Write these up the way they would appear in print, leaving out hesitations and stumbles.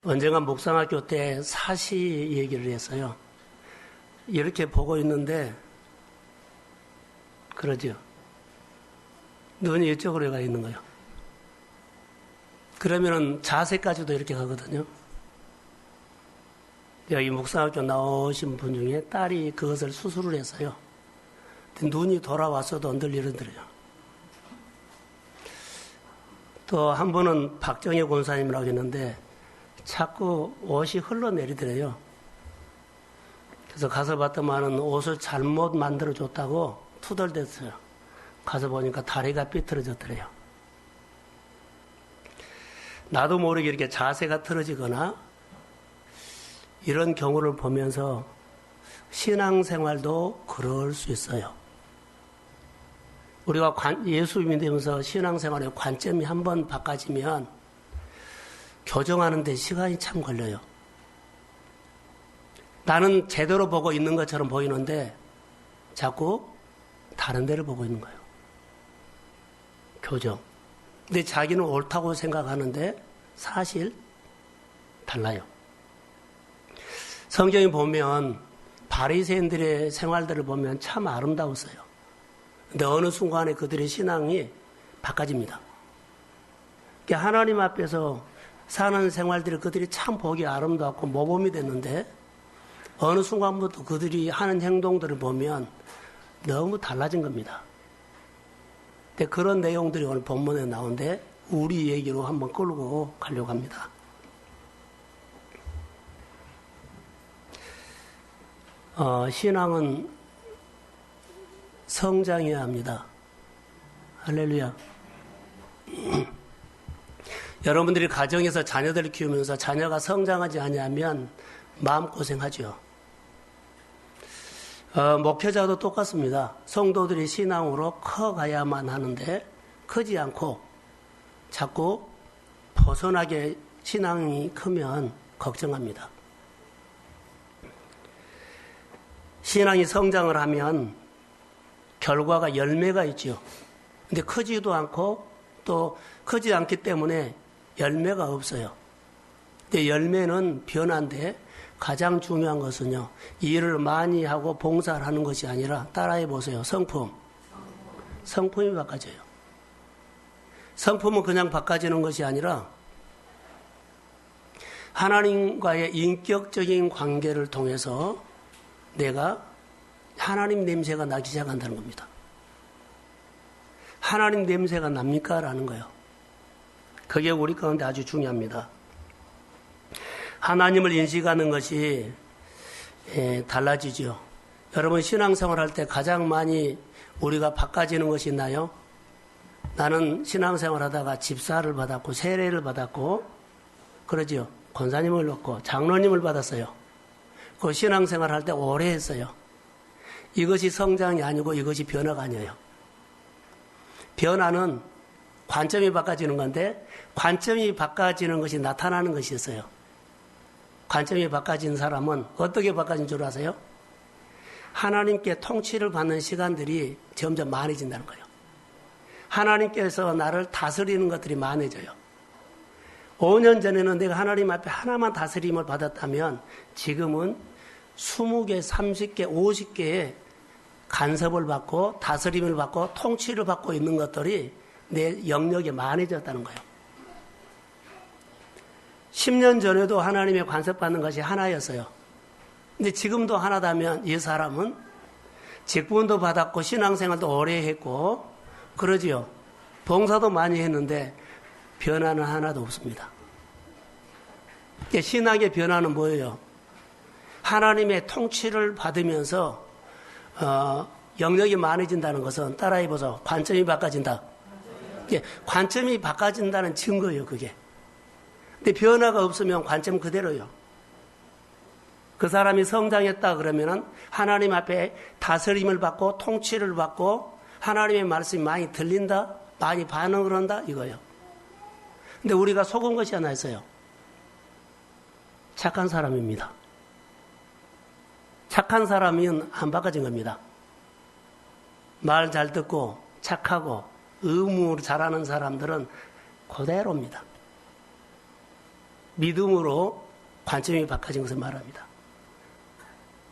언젠가 묵상학교 때 사시 얘기를 했어요. 이렇게 보고 있는데 그러죠. 눈이 이쪽으로 가 있는 거예요. 그러면은 자세까지도 이렇게 가거든요. 여기 묵상학교 나오신 분 중에 딸이 그것을 수술을 했어요. 눈이 돌아왔어도 흔들리더래요. 또 한 분은 박정희 권사님이라고 했는데 자꾸 옷이 흘러내리더래요. 그래서 가서 봤더만은 옷을 잘못 만들어줬다고 투덜댔어요. 가서 보니까 다리가 삐뚤어졌더래요. 나도 모르게 이렇게 자세가 틀어지거나 이런 경우를 보면서 신앙생활도 그럴 수 있어요. 우리가 예수 믿으면서 신앙생활의 관점이 한번 바꿔지면 교정하는 데 시간이 참 걸려요. 나는 제대로 보고 있는 것처럼 보이는데 자꾸 다른 데를 보고 있는 거예요. 교정. 근데 자기는 옳다고 생각하는데 사실 달라요. 성경에 보면 바리새인들의 생활들을 보면 참 아름다웠어요. 근데 어느 순간에 그들의 신앙이 바꿔집니다. 하나님 앞에서 사는 생활들을 그들이 참 보기 아름답고 모범이 됐는데 어느 순간부터 그들이 하는 행동들을 보면 너무 달라진 겁니다. 근데 그런 내용들이 오늘 본문에 나오는데 우리 얘기로 한번 끌고 가려고 합니다. 신앙은 성장해야 합니다. 할렐루야. 여러분들이 가정에서 자녀들을 키우면서 자녀가 성장하지 않으면 마음고생하죠. 목회자도 똑같습니다. 성도들이 신앙으로 커가야만 하는데 크지 않고 자꾸 벗어나게 신앙이 크면 걱정합니다. 신앙이 성장을 하면 결과가 열매가 있죠. 근데 크지도 않고 또 크지 않기 때문에 열매가 없어요. 근데 열매는 변화인데 가장 중요한 것은요. 일을 많이 하고 봉사를 하는 것이 아니라 따라해 보세요. 성품. 성품이 바꿔져요. 성품은 그냥 바꿔지는 것이 아니라 하나님과의 인격적인 관계를 통해서 내가 하나님 냄새가 나기 시작한다는 겁니다. 하나님 냄새가 납니까? 라는 거예요. 그게 우리 가운데 아주 중요합니다. 하나님을 인식하는 것이 달라지죠. 여러분 신앙생활 할 때 가장 많이 우리가 바꿔지는 것이 있나요? 나는 신앙생활 하다가 집사를 받았고 세례를 받았고 그러죠. 권사님을 넣고 장로님을 받았어요. 그 신앙생활 할 때 오래 했어요. 이것이 성장이 아니고 이것이 변화가 아니에요. 변화는 관점이 바꿔지는 건데 관점이 바꿔지는 것이 나타나는 것이 있어요. 관점이 바꿔진 사람은 어떻게 바꿔진 줄 아세요? 하나님께 통치를 받는 시간들이 점점 많아진다는 거예요. 하나님께서 나를 다스리는 것들이 많아져요. 5년 전에는 내가 하나님 앞에 하나만 다스림을 받았다면 지금은 20개, 30개, 50개의 간섭을 받고 다스림을 받고 통치를 받고 있는 것들이 내 영역에 많아졌다는 거예요. 10년 전에도 하나님의 간섭받는 것이 하나였어요. 근데 지금도 하나다면 이 사람은 직분도 받았고 신앙생활도 오래 했고 그러지요. 봉사도 많이 했는데 변화는 하나도 없습니다. 신앙의 변화는 뭐예요? 하나님의 통치를 받으면서 영역이 많아진다는 것은 따라해보세요. 관점이 바꿔진다. 관점이 바꿔진다는 증거예요. 그게. 근데 변화가 없으면 관점 그대로요. 그 사람이 성장했다 그러면은 하나님 앞에 다스림을 받고 통치를 받고 하나님의 말씀이 많이 들린다, 많이 반응을 한다 이거예요. 근데 우리가 속은 것이 하나 있어요. 착한 사람입니다. 착한 사람은 안 바꿔진 겁니다. 말 잘 듣고 착하고 의무를 잘하는 사람들은 그대로입니다. 믿음으로 관점이 바꿔진 것을 말합니다.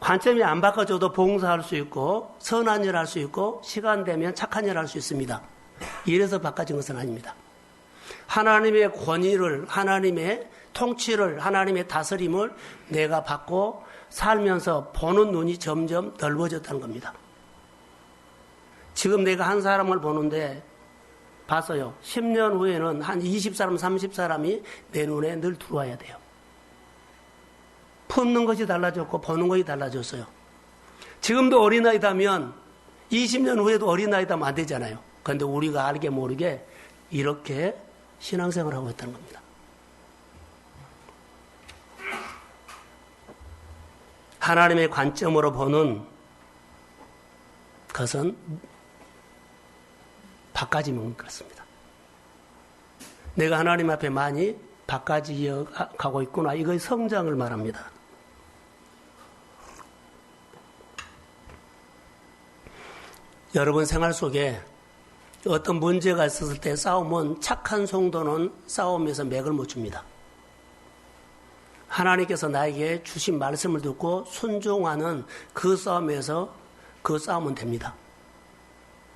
관점이 안 바꿔져도 봉사할 수 있고 선한 일 할 수 있고 시간 되면 착한 일 할 수 있습니다. 이래서 바꿔진 것은 아닙니다. 하나님의 권위를, 하나님의 통치를, 하나님의 다스림을 내가 받고 살면서 보는 눈이 점점 넓어졌다는 겁니다. 지금 내가 한 사람을 보는데 봤어요. 10년 후에는 한 20사람, 30사람이 내 눈에 늘 들어와야 돼요. 품는 것이 달라졌고 보는 것이 달라졌어요. 지금도 어린아이다면 20년 후에도 어린아이다면 안 되잖아요. 그런데 우리가 알게 모르게 이렇게 신앙생활을 하고 있다는 겁니다. 하나님의 관점으로 보는 것은 바꿔지면 그렇습니다. 내가 하나님 앞에 많이 바꿔지어 가고 있구나. 이거의 성장을 말합니다. 여러분 생활 속에 어떤 문제가 있었을 때 싸움은 착한 성도는 싸움에서 맥을 못 줍니다. 하나님께서 나에게 주신 말씀을 듣고 순종하는 그 싸움에서 그 싸움은 됩니다.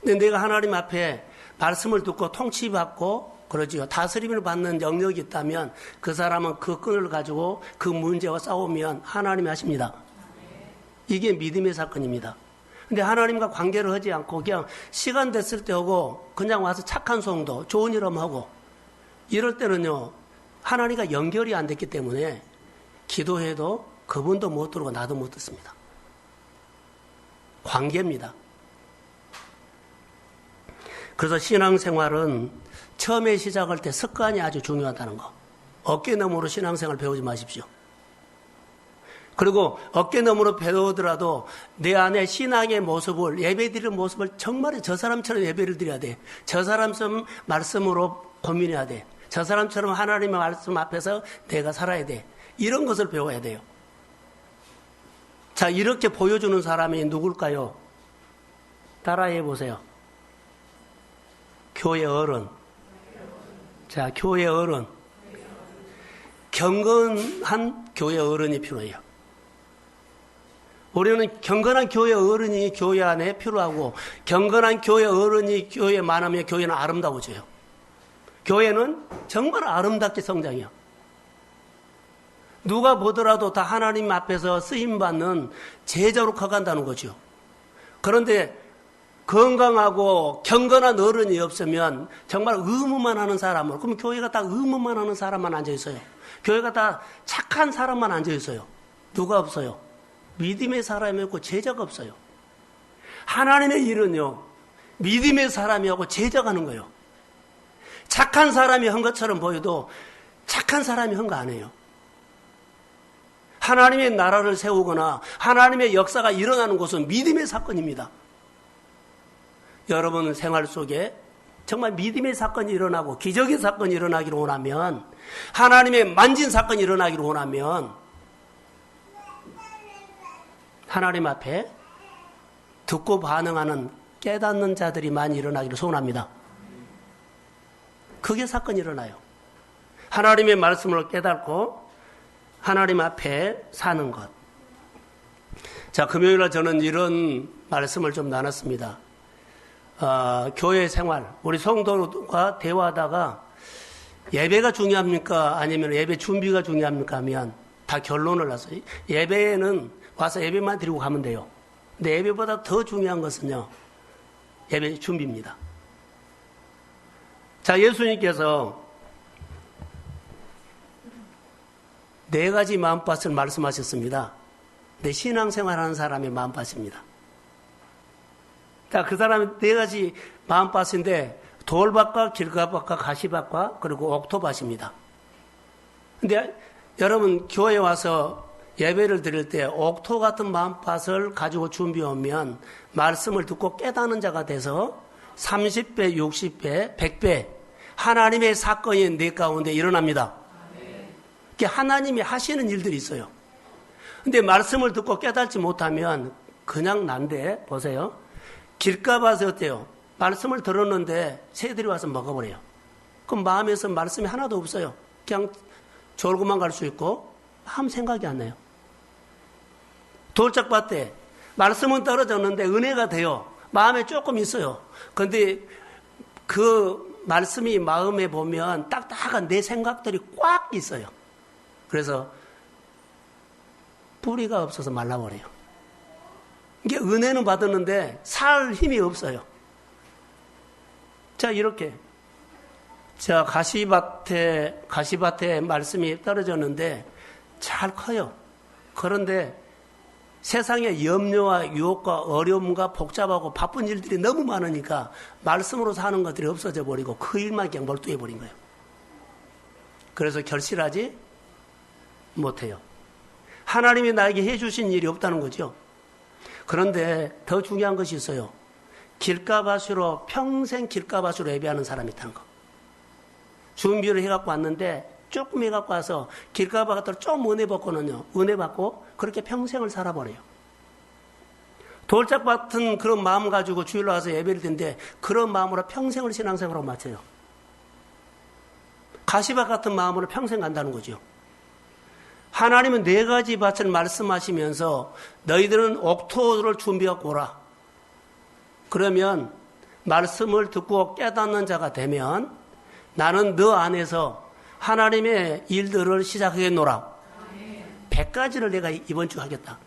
근데 내가 하나님 앞에 말씀을 듣고 통치받고 그러지요. 다스림을 받는 영역이 있다면 그 사람은 그 끈을 가지고 그 문제와 싸우면 하나님이 하십니다. 이게 믿음의 사건입니다. 근데 하나님과 관계를 하지 않고 그냥 시간 됐을 때 하고 그냥 와서 착한 성도, 좋은 일 하고 이럴 때는요. 하나님과 연결이 안 됐기 때문에 기도해도 그분도 못 들고 나도 못 듣습니다. 관계입니다. 그래서 신앙생활은 처음에 시작할 때 습관이 아주 중요하다는 거. 어깨너머로 신앙생활 배우지 마십시오. 그리고 어깨너머로 배우더라도 내 안에 신앙의 모습을, 예배드리는 모습을 정말 저 사람처럼 예배를 드려야 돼. 저 사람처럼 말씀으로 고민해야 돼. 저 사람처럼 하나님의 말씀 앞에서 내가 살아야 돼. 이런 것을 배워야 돼요. 자, 이렇게 보여주는 사람이 누굴까요? 따라해 보세요. 교회 어른. 자, 교회 어른. 경건한 교회 어른이 필요해요. 우리는 경건한 교회 어른이 교회 안에 필요하고 경건한 교회 어른이 교회에 많으면 교회는 아름다워져요. 교회는 정말 아름답게 성장해요. 누가 보더라도 다 하나님 앞에서 쓰임받는 제자로 커간다는 거죠. 그런데 건강하고 경건한 어른이 없으면 정말 의무만 하는 사람을, 그럼 교회가 다 의무만 하는 사람만 앉아있어요. 교회가 다 착한 사람만 앉아있어요. 누가 없어요? 믿음의 사람이 없고 제자가 없어요. 하나님의 일은요, 믿음의 사람이 하고 제자가 하는 거예요. 착한 사람이 한 것처럼 보여도 착한 사람이 한 거 아니에요. 하나님의 나라를 세우거나 하나님의 역사가 일어나는 곳은 믿음의 사건입니다. 여러분 생활 속에 정말 믿음의 사건이 일어나고 기적의 사건이 일어나기를 원하면, 하나님의 만진 사건이 일어나기를 원하면 하나님 앞에 듣고 반응하는 깨닫는 자들이 많이 일어나기를 소원합니다. 그게 사건이 일어나요. 하나님의 말씀을 깨닫고 하나님 앞에 사는 것. 자, 금요일날 저는 이런 말씀을 좀 나눴습니다. 교회 생활, 우리 성도가 대화하다가 예배가 중요합니까? 아니면 예배 준비가 중요합니까? 하면 다 결론을 놨어요. 예배에는 와서 예배만 드리고 가면 돼요. 근데 예배보다 더 중요한 것은요, 예배 준비입니다. 자, 예수님께서 4가지 마음밭을 말씀하셨습니다. 내 신앙생활 하는 사람의 마음밭입니다. 자, 그 사람이 4가지 마음밭인데 돌밭과 길가밭과 가시밭과 그리고 옥토밭입니다. 근데 여러분 교회에 와서 예배를 드릴 때 옥토 같은 마음밭을 가지고 준비하면 말씀을 듣고 깨닫는 자가 돼서 30배, 60배, 100배 하나님의 사건이 내 가운데 일어납니다. 하나님이 하시는 일들이 있어요. 근데 말씀을 듣고 깨닫지 못하면 그냥 난데, 보세요. 길가밭에 어때요? 말씀을 들었는데 새들이 와서 먹어버려요. 그럼 마음에서 말씀이 하나도 없어요. 그냥 졸고만 갈 수 있고 아무 생각이 안 나요. 돌짝밭에 말씀은 떨어졌는데 은혜가 돼요. 마음에 조금 있어요. 그런데 그 말씀이 마음에 보면 딱딱한 내 생각들이 꽉 있어요. 그래서 뿌리가 없어서 말라버려요. 이게 은혜는 받았는데 살 힘이 없어요. 자, 이렇게. 자, 가시밭에 말씀이 떨어졌는데 잘 커요. 그런데 세상에 염려와 유혹과 어려움과 복잡하고 바쁜 일들이 너무 많으니까 말씀으로 사는 것들이 없어져 버리고 그 일만 그냥 몰두해 버린 거예요. 그래서 결실하지 못해요. 하나님이 나에게 해주신 일이 없다는 거죠. 그런데 더 중요한 것이 있어요. 길가밭으로 평생 길가밭으로 예배하는 사람이 있다는 거. 준비를 해갖고 왔는데 조금 해갖고 와서 길가밭 같은 좀 은혜 받고는요. 은혜 받고 그렇게 평생을 살아버려요. 돌짝 같은 그런 마음 가지고 주일로 와서 예배를 드는데 그런 마음으로 평생을 신앙생활로 마쳐요. 가시밭 같은 마음으로 평생 간다는 거죠. 하나님은 4가지 밭을 말씀하시면서 너희들은 옥토를 준비하고 오라. 그러면 말씀을 듣고 깨닫는 자가 되면 나는 너 안에서 하나님의 일들을 시작하겠노라. 100가지를 내가 이번 주 하겠다.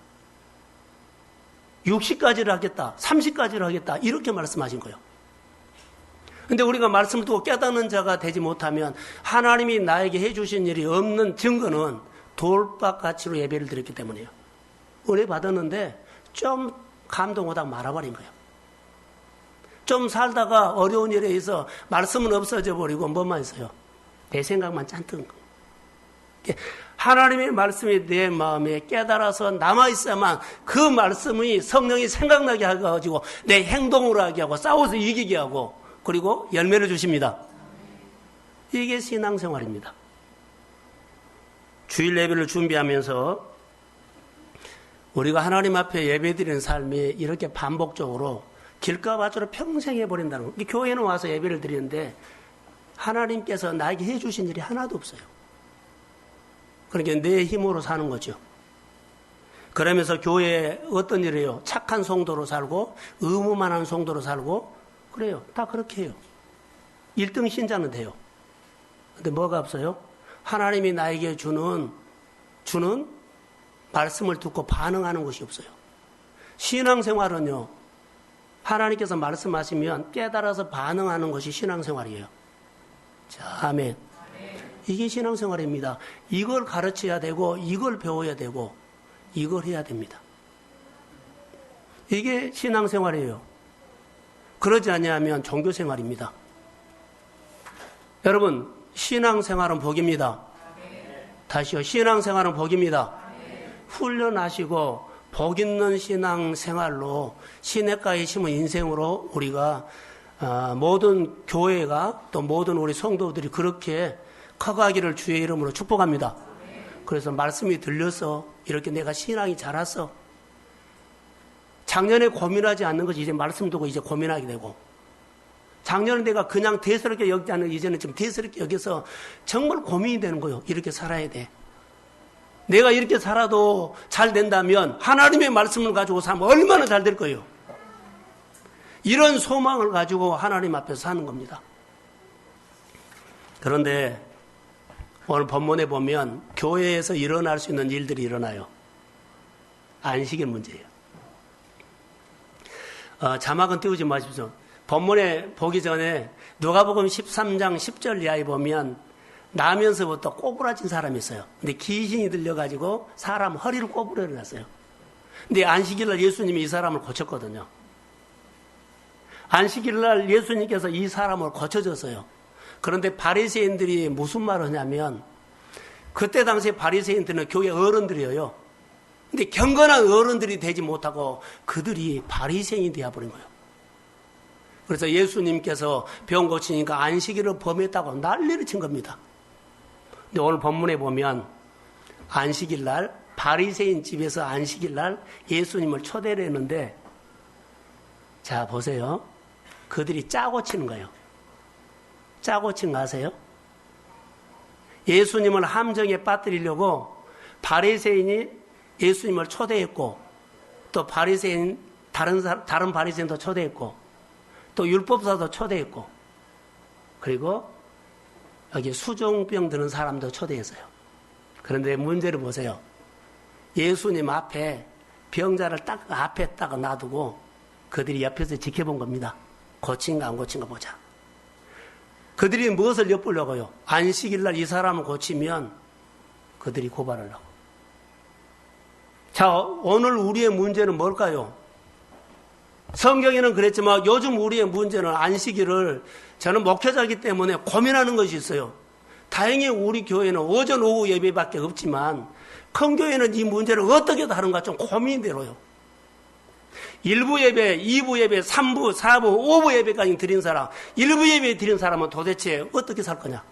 60가지를 하겠다. 30가지를 하겠다. 이렇게 말씀하신 거예요. 근데 우리가 말씀을 듣고 깨닫는 자가 되지 못하면 하나님이 나에게 해주신 일이 없는 증거는 돌밭가치로 예배를 드렸기 때문이에요. 은혜 받았는데 좀 감동하다가 말아버린 거예요. 좀 살다가 어려운 일에 의해서 말씀은 없어져 버리고 뭐만 있어요? 내 생각만 잔뜩. 하나님의 말씀이 내 마음에 깨달아서 남아있어야만 그 말씀이 성령이 생각나게 해가지고 내 행동으로 하게 하고 싸워서 이기게 하고 그리고 열매를 주십니다. 이게 신앙생활입니다. 주일 예배를 준비하면서 우리가 하나님 앞에 예배드리는 삶이 이렇게 반복적으로 길가밭으로 평생 해버린다는 거예요. 교회는 와서 예배를 드리는데 하나님께서 나에게 해주신 일이 하나도 없어요. 그러니까 내 힘으로 사는 거죠. 그러면서 교회에 어떤 일이에요? 착한 성도로 살고 의무만한 성도로 살고 그래요. 다 그렇게 해요. 1등 신자는 돼요. 근데 뭐가 없어요? 하나님이 나에게 주는 말씀을 듣고 반응하는 것이 없어요. 신앙생활은요. 하나님께서 말씀하시면 깨달아서 반응하는 것이 신앙생활이에요. 자, 아멘. 이게 신앙생활입니다. 이걸 가르쳐야 되고 이걸 배워야 되고 이걸 해야 됩니다. 이게 신앙생활이에요. 그러지 않으면 종교생활입니다. 여러분, 신앙생활은 복입니다. 다시요. 신앙생활은 복입니다. 훈련하시고 복 있는 신앙생활로 시냇가에 심은 인생으로 우리가 모든 교회가 또 모든 우리 성도들이 그렇게 커가기를 주의 이름으로 축복합니다. 그래서 말씀이 들려서 이렇게 내가 신앙이 자랐어. 작년에 고민하지 않는 것이 이제 말씀 듣고 이제 고민하게 되고 작년에 내가 그냥 대수롭게 여기지 않는 이제는 좀 대수롭게 여기서 정말 고민이 되는 거예요. 이렇게 살아야 돼. 내가 이렇게 살아도 잘 된다면 하나님의 말씀을 가지고 살면 얼마나 잘 될 거예요. 이런 소망을 가지고 하나님 앞에서 사는 겁니다. 그런데 오늘 본문에 보면 교회에서 일어날 수 있는 일들이 일어나요. 안식일 문제예요. 자막은 띄우지 마십시오. 본문에 보기 전에 누가복음 13장 10절 이하에 보면 나면서부터 꼬부라진 사람이 있어요. 근데 귀신이 들려가지고 사람 허리를 꼬부려 놨어요. 근데 안식일날 예수님이 이 사람을 고쳤거든요. 안식일날 예수님께서 이 사람을 고쳐줬어요. 그런데 바리새인들이 무슨 말을 하냐면 그때 당시에 바리새인들은 교회 어른들이에요. 근데 경건한 어른들이 되지 못하고 그들이 바리새인이 되어버린 거예요. 그래서 예수님께서 병 고치니까 안식일을 범했다고 난리를 친 겁니다. 근데 오늘 본문에 보면 안식일날 바리새인 집에서 안식일날 예수님을 초대를 했는데 자 보세요. 그들이 짜고 치는 거예요. 짜고 치는 거 아세요? 예수님을 함정에 빠뜨리려고 바리새인이 예수님을 초대했고, 또 바리새인 다른 바리새인도 초대했고, 또 율법사도 초대했고, 그리고 여기 수종병 드는 사람도 초대했어요. 그런데 문제를 보세요. 예수님 앞에 병자를 딱 앞에 딱 놔두고 그들이 옆에서 지켜본 겁니다. 고친가 안 고친가 보자. 그들이 무엇을 엿보려고요? 안식일날 이 사람을 고치면 그들이 고발하려고. 자, 오늘 우리의 문제는 뭘까요? 성경에는 그랬지만 요즘 우리의 문제는 안식일을 저는 목회자이기 때문에 고민하는 것이 있어요. 다행히 우리 교회는 오전 오후 예배밖에 없지만 큰 교회는 이 문제를 어떻게 다룬가 좀 고민이 되어요. 1부 예배, 2부 예배, 3부, 4부, 5부 예배까지 드린 사람, 1부 예배 드린 사람은 도대체 어떻게 살 거냐?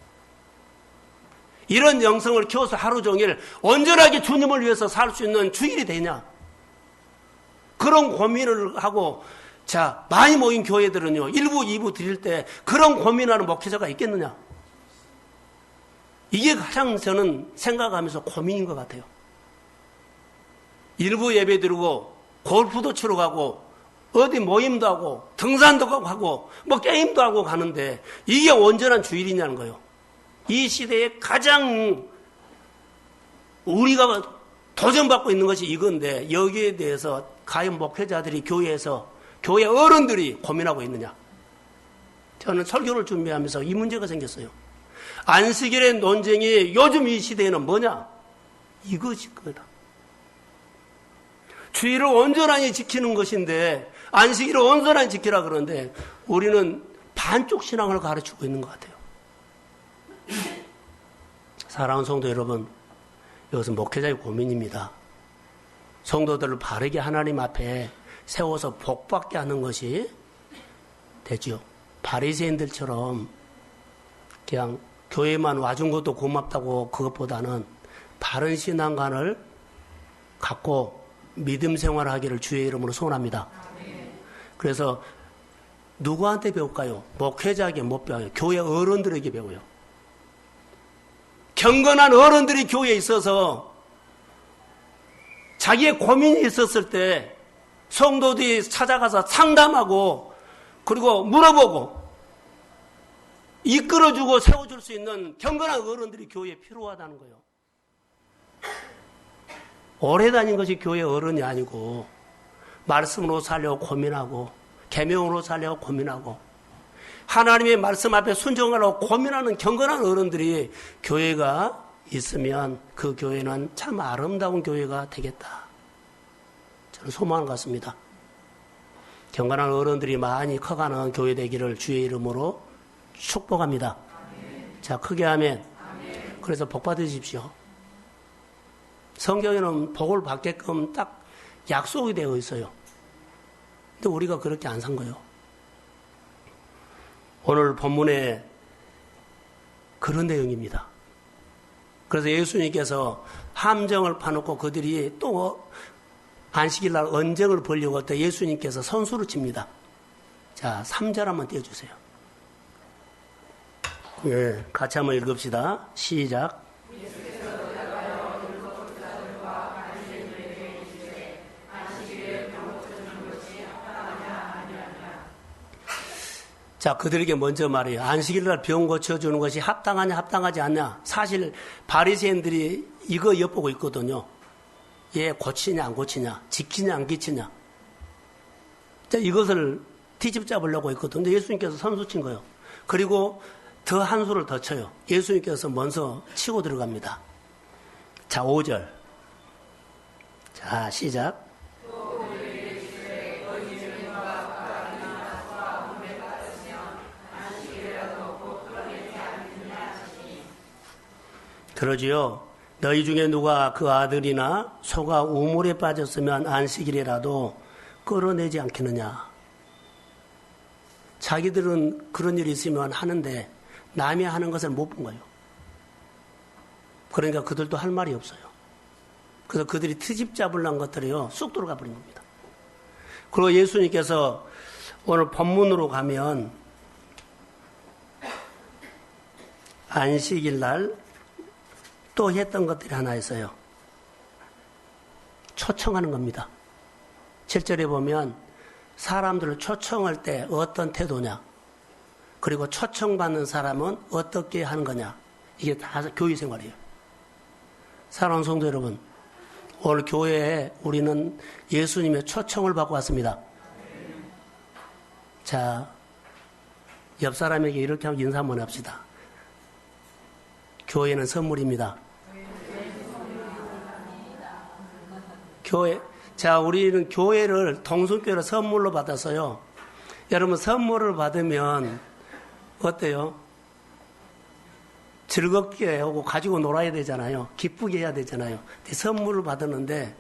이런 영성을 키워서 하루 종일 온전하게 주님을 위해서 살 수 있는 주일이 되냐? 그런 고민을 하고, 자, 많이 모인 교회들은요, 1부, 2부 드릴 때 그런 고민하는 목회자가 있겠느냐? 이게 가장 저는 생각하면서 고민인 것 같아요. 1부 예배 드리고, 골프도 치러 가고, 어디 모임도 하고, 등산도 하고, 뭐 게임도 하고 가는데, 이게 온전한 주일이냐는 거예요. 이 시대에 가장 우리가 도전받고 있는 것이 이건데, 여기에 대해서 과연 목회자들이 교회에서, 교회 어른들이 고민하고 있느냐. 저는 설교를 준비하면서 이 문제가 생겼어요. 안식일의 논쟁이 요즘 이 시대에는 뭐냐? 이것이 거다. 주일을 온전하게 지키는 것인데, 안식일을 온전하게 지키라 그러는데, 우리는 반쪽 신앙을 가르치고 있는 것 같아요. 사랑하는 성도 여러분, 이것은 목회자의 고민입니다. 성도들을 바르게 하나님 앞에 세워서 복받게 하는 것이 되죠. 바리새인들처럼 그냥 교회만 와준 것도 고맙다고 그것보다는 바른 신앙관을 갖고 믿음 생활하기를 주의 이름으로 소원합니다. 그래서 누구한테 배울까요? 목회자에게 못 배워요. 교회 어른들에게 배워요. 경건한 어른들이 교회에 있어서 자기의 고민이 있었을 때 성도들이 찾아가서 상담하고 그리고 물어보고 이끌어주고 세워줄 수 있는 경건한 어른들이 교회에 필요하다는 거예요. 오래 다닌 것이 교회 어른이 아니고 말씀으로 살려고 고민하고 계명으로 살려고 고민하고 하나님의 말씀 앞에 순종하려고 고민하는 경건한 어른들이 교회가 있으면 그 교회는 참 아름다운 교회가 되겠다. 저는 소망을 갖습니다. 경건한 어른들이 많이 커가는 교회 되기를 주의 이름으로 축복합니다. 아멘. 자, 크게 하면. 아멘. 그래서 복 받으십시오. 성경에는 복을 받게끔 딱 약속이 되어 있어요. 근데 우리가 그렇게 안 산 거예요. 오늘 본문에 그런 내용입니다. 그래서 예수님께서 함정을 파놓고 그들이 또 안식일날 언쟁을 벌려고 할 때 예수님께서 선수를 칩니다. 자, 3절 한번 띄워주세요. 예, 같이 한번 읽읍시다. 시작. 자, 그들에게 먼저 말해요. 안식일날 병 고쳐주는 것이 합당하냐 합당하지 않냐. 사실 바리새인들이 이거 엿보고 있거든요. 얘 고치냐 안 고치냐, 지키냐 안 지키냐. 자, 이것을 뒤집 잡으려고 했거든요. 예수님께서 선수 친 거예요. 그리고 더 한 수를 더 쳐요. 예수님께서 먼저 치고 들어갑니다. 자, 5절. 자, 시작. 그러지요. 너희 중에 누가 그 아들이나 소가 우물에 빠졌으면 안식일이라도 끌어내지 않겠느냐. 자기들은 그런 일이 있으면 하는데 남이 하는 것을 못 본 거예요. 그러니까 그들도 할 말이 없어요. 그래서 그들이 트집 잡으려는 것들이요 쑥 들어가 버린 겁니다. 그리고 예수님께서 오늘 본문으로 가면 안식일 날 또 했던 것들이 하나 있어요. 초청하는 겁니다. 7절에 보면 사람들을 초청할 때 어떤 태도냐, 그리고 초청받는 사람은 어떻게 하는 거냐, 이게 다 교회 생활이에요. 사랑하는 성도 여러분, 오늘 교회에 우리는 예수님의 초청을 받고 왔습니다. 자, 옆 사람에게 이렇게 하고 인사 한번 합시다. 교회는 선물입니다. 자, 우리는 교회를 동순교회를 선물로 받았어요. 여러분, 선물을 받으면 어때요? 즐겁게 하고 가지고 놀아야 되잖아요. 기쁘게 해야 되잖아요. 선물을 받았는데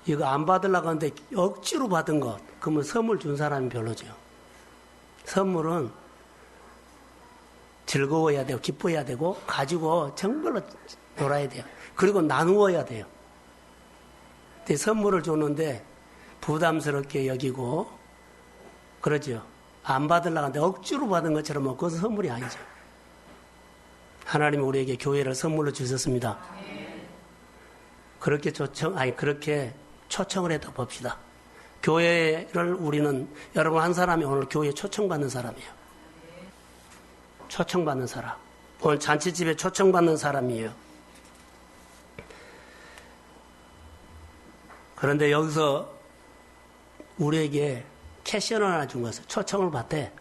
이거 안 받으려고 하는데 억지로 받은 것, 그러면 선물 준 사람이 별로죠. 선물은 즐거워야 되고 기뻐해야 되고 가지고 정말로 놀아야 돼요. 그리고 나누어야 돼요. 선물을 줬는데 부담스럽게 여기고 그러죠. 안 받으려고 하는데 억지로 받은 것처럼 그것은 선물이 아니죠. 하나님이 우리에게 교회를 선물로 주셨습니다. 그렇게 초청을 해도 봅시다. 교회를 우리는, 여러분 한 사람이 오늘 교회에 초청받는 사람이에요. 초청받는 사람. 오늘 잔치집에 초청받는 사람이에요. 그런데 여기서 우리에게 캐시언을 하나 준 것은 초청을 받되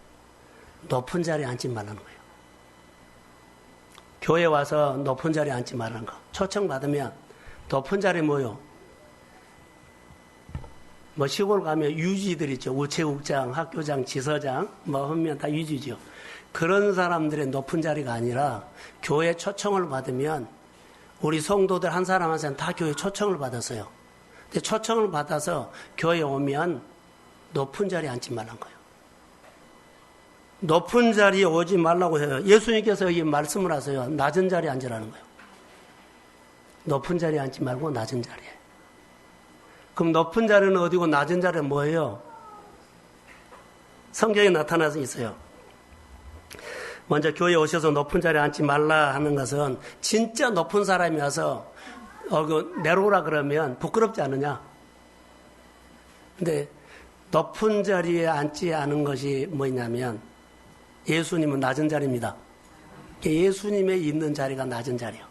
높은 자리에 앉지 말라는 거예요. 교회 와서 높은 자리에 앉지 말라는 거. 초청받으면 높은 자리에 뭐요? 뭐 시골 가면 유지들 있죠. 우체국장, 학교장, 지서장 하면 다 유지죠. 그런 사람들의 높은 자리가 아니라 교회 초청을 받으면 우리 성도들 한 사람 한 사람 다 교회 초청을 받았어요. 근데 초청을 받아서 교회에 오면 높은 자리에 앉지 말라는 거예요. 높은 자리에 오지 말라고 해요. 예수님께서 이 말씀을 하세요. 낮은 자리에 앉으라는 거예요. 높은 자리에 앉지 말고 낮은 자리에. 그럼 높은 자리는 어디고 낮은 자리는 뭐예요? 성경에 나타나서 있어요. 먼저 교회에 오셔서 높은 자리에 앉지 말라 하는 것은 진짜 높은 사람이 와서 내려오라 그러면 부끄럽지 않느냐? 근데 높은 자리에 앉지 않은 것이 뭐냐면 예수님은 낮은 자리입니다. 예수님의 있는 자리가 낮은 자리요.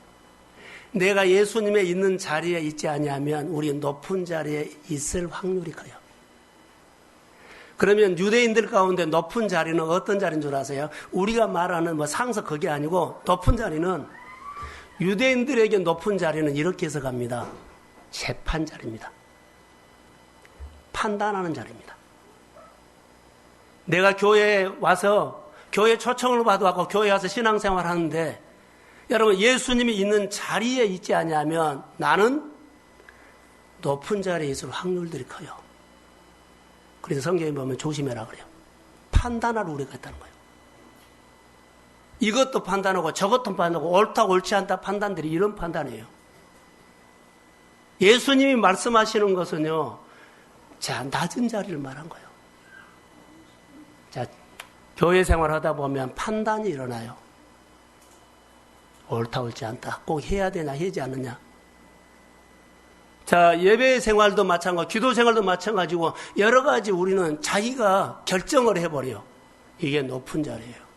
내가 예수님의 있는 자리에 있지 아니하면 우리 높은 자리에 있을 확률이 커요. 그러면 유대인들 가운데 높은 자리는 어떤 자리인 줄 아세요? 우리가 말하는 상석 그게 아니고 높은 자리는 유대인들에게 높은 자리는 이렇게 해석합니다. 재판 자리입니다. 판단하는 자리입니다. 내가 교회에 와서 교회 초청을 받아갖고 교회에 와서 신앙생활 하는데 여러분 예수님이 있는 자리에 있지 않냐면 나는 높은 자리에 있을 확률들이 커요. 그래서 성경에 보면 조심해라 그래요. 판단할 우리가 있다는 거예요. 이것도 판단하고 저것도 판단하고 옳다 옳지 않다 판단들이 이런 판단이에요. 예수님이 말씀하시는 것은요. 자, 낮은 자리를 말한 거예요. 자, 교회 생활하다 보면 판단이 일어나요. 옳다 옳지 않다. 꼭 해야 되냐 하지 않느냐. 자, 예배 생활도 마찬가지고 기도 생활도 마찬가지고 여러 가지 우리는 자기가 결정을 해버려요. 이게 높은 자리예요.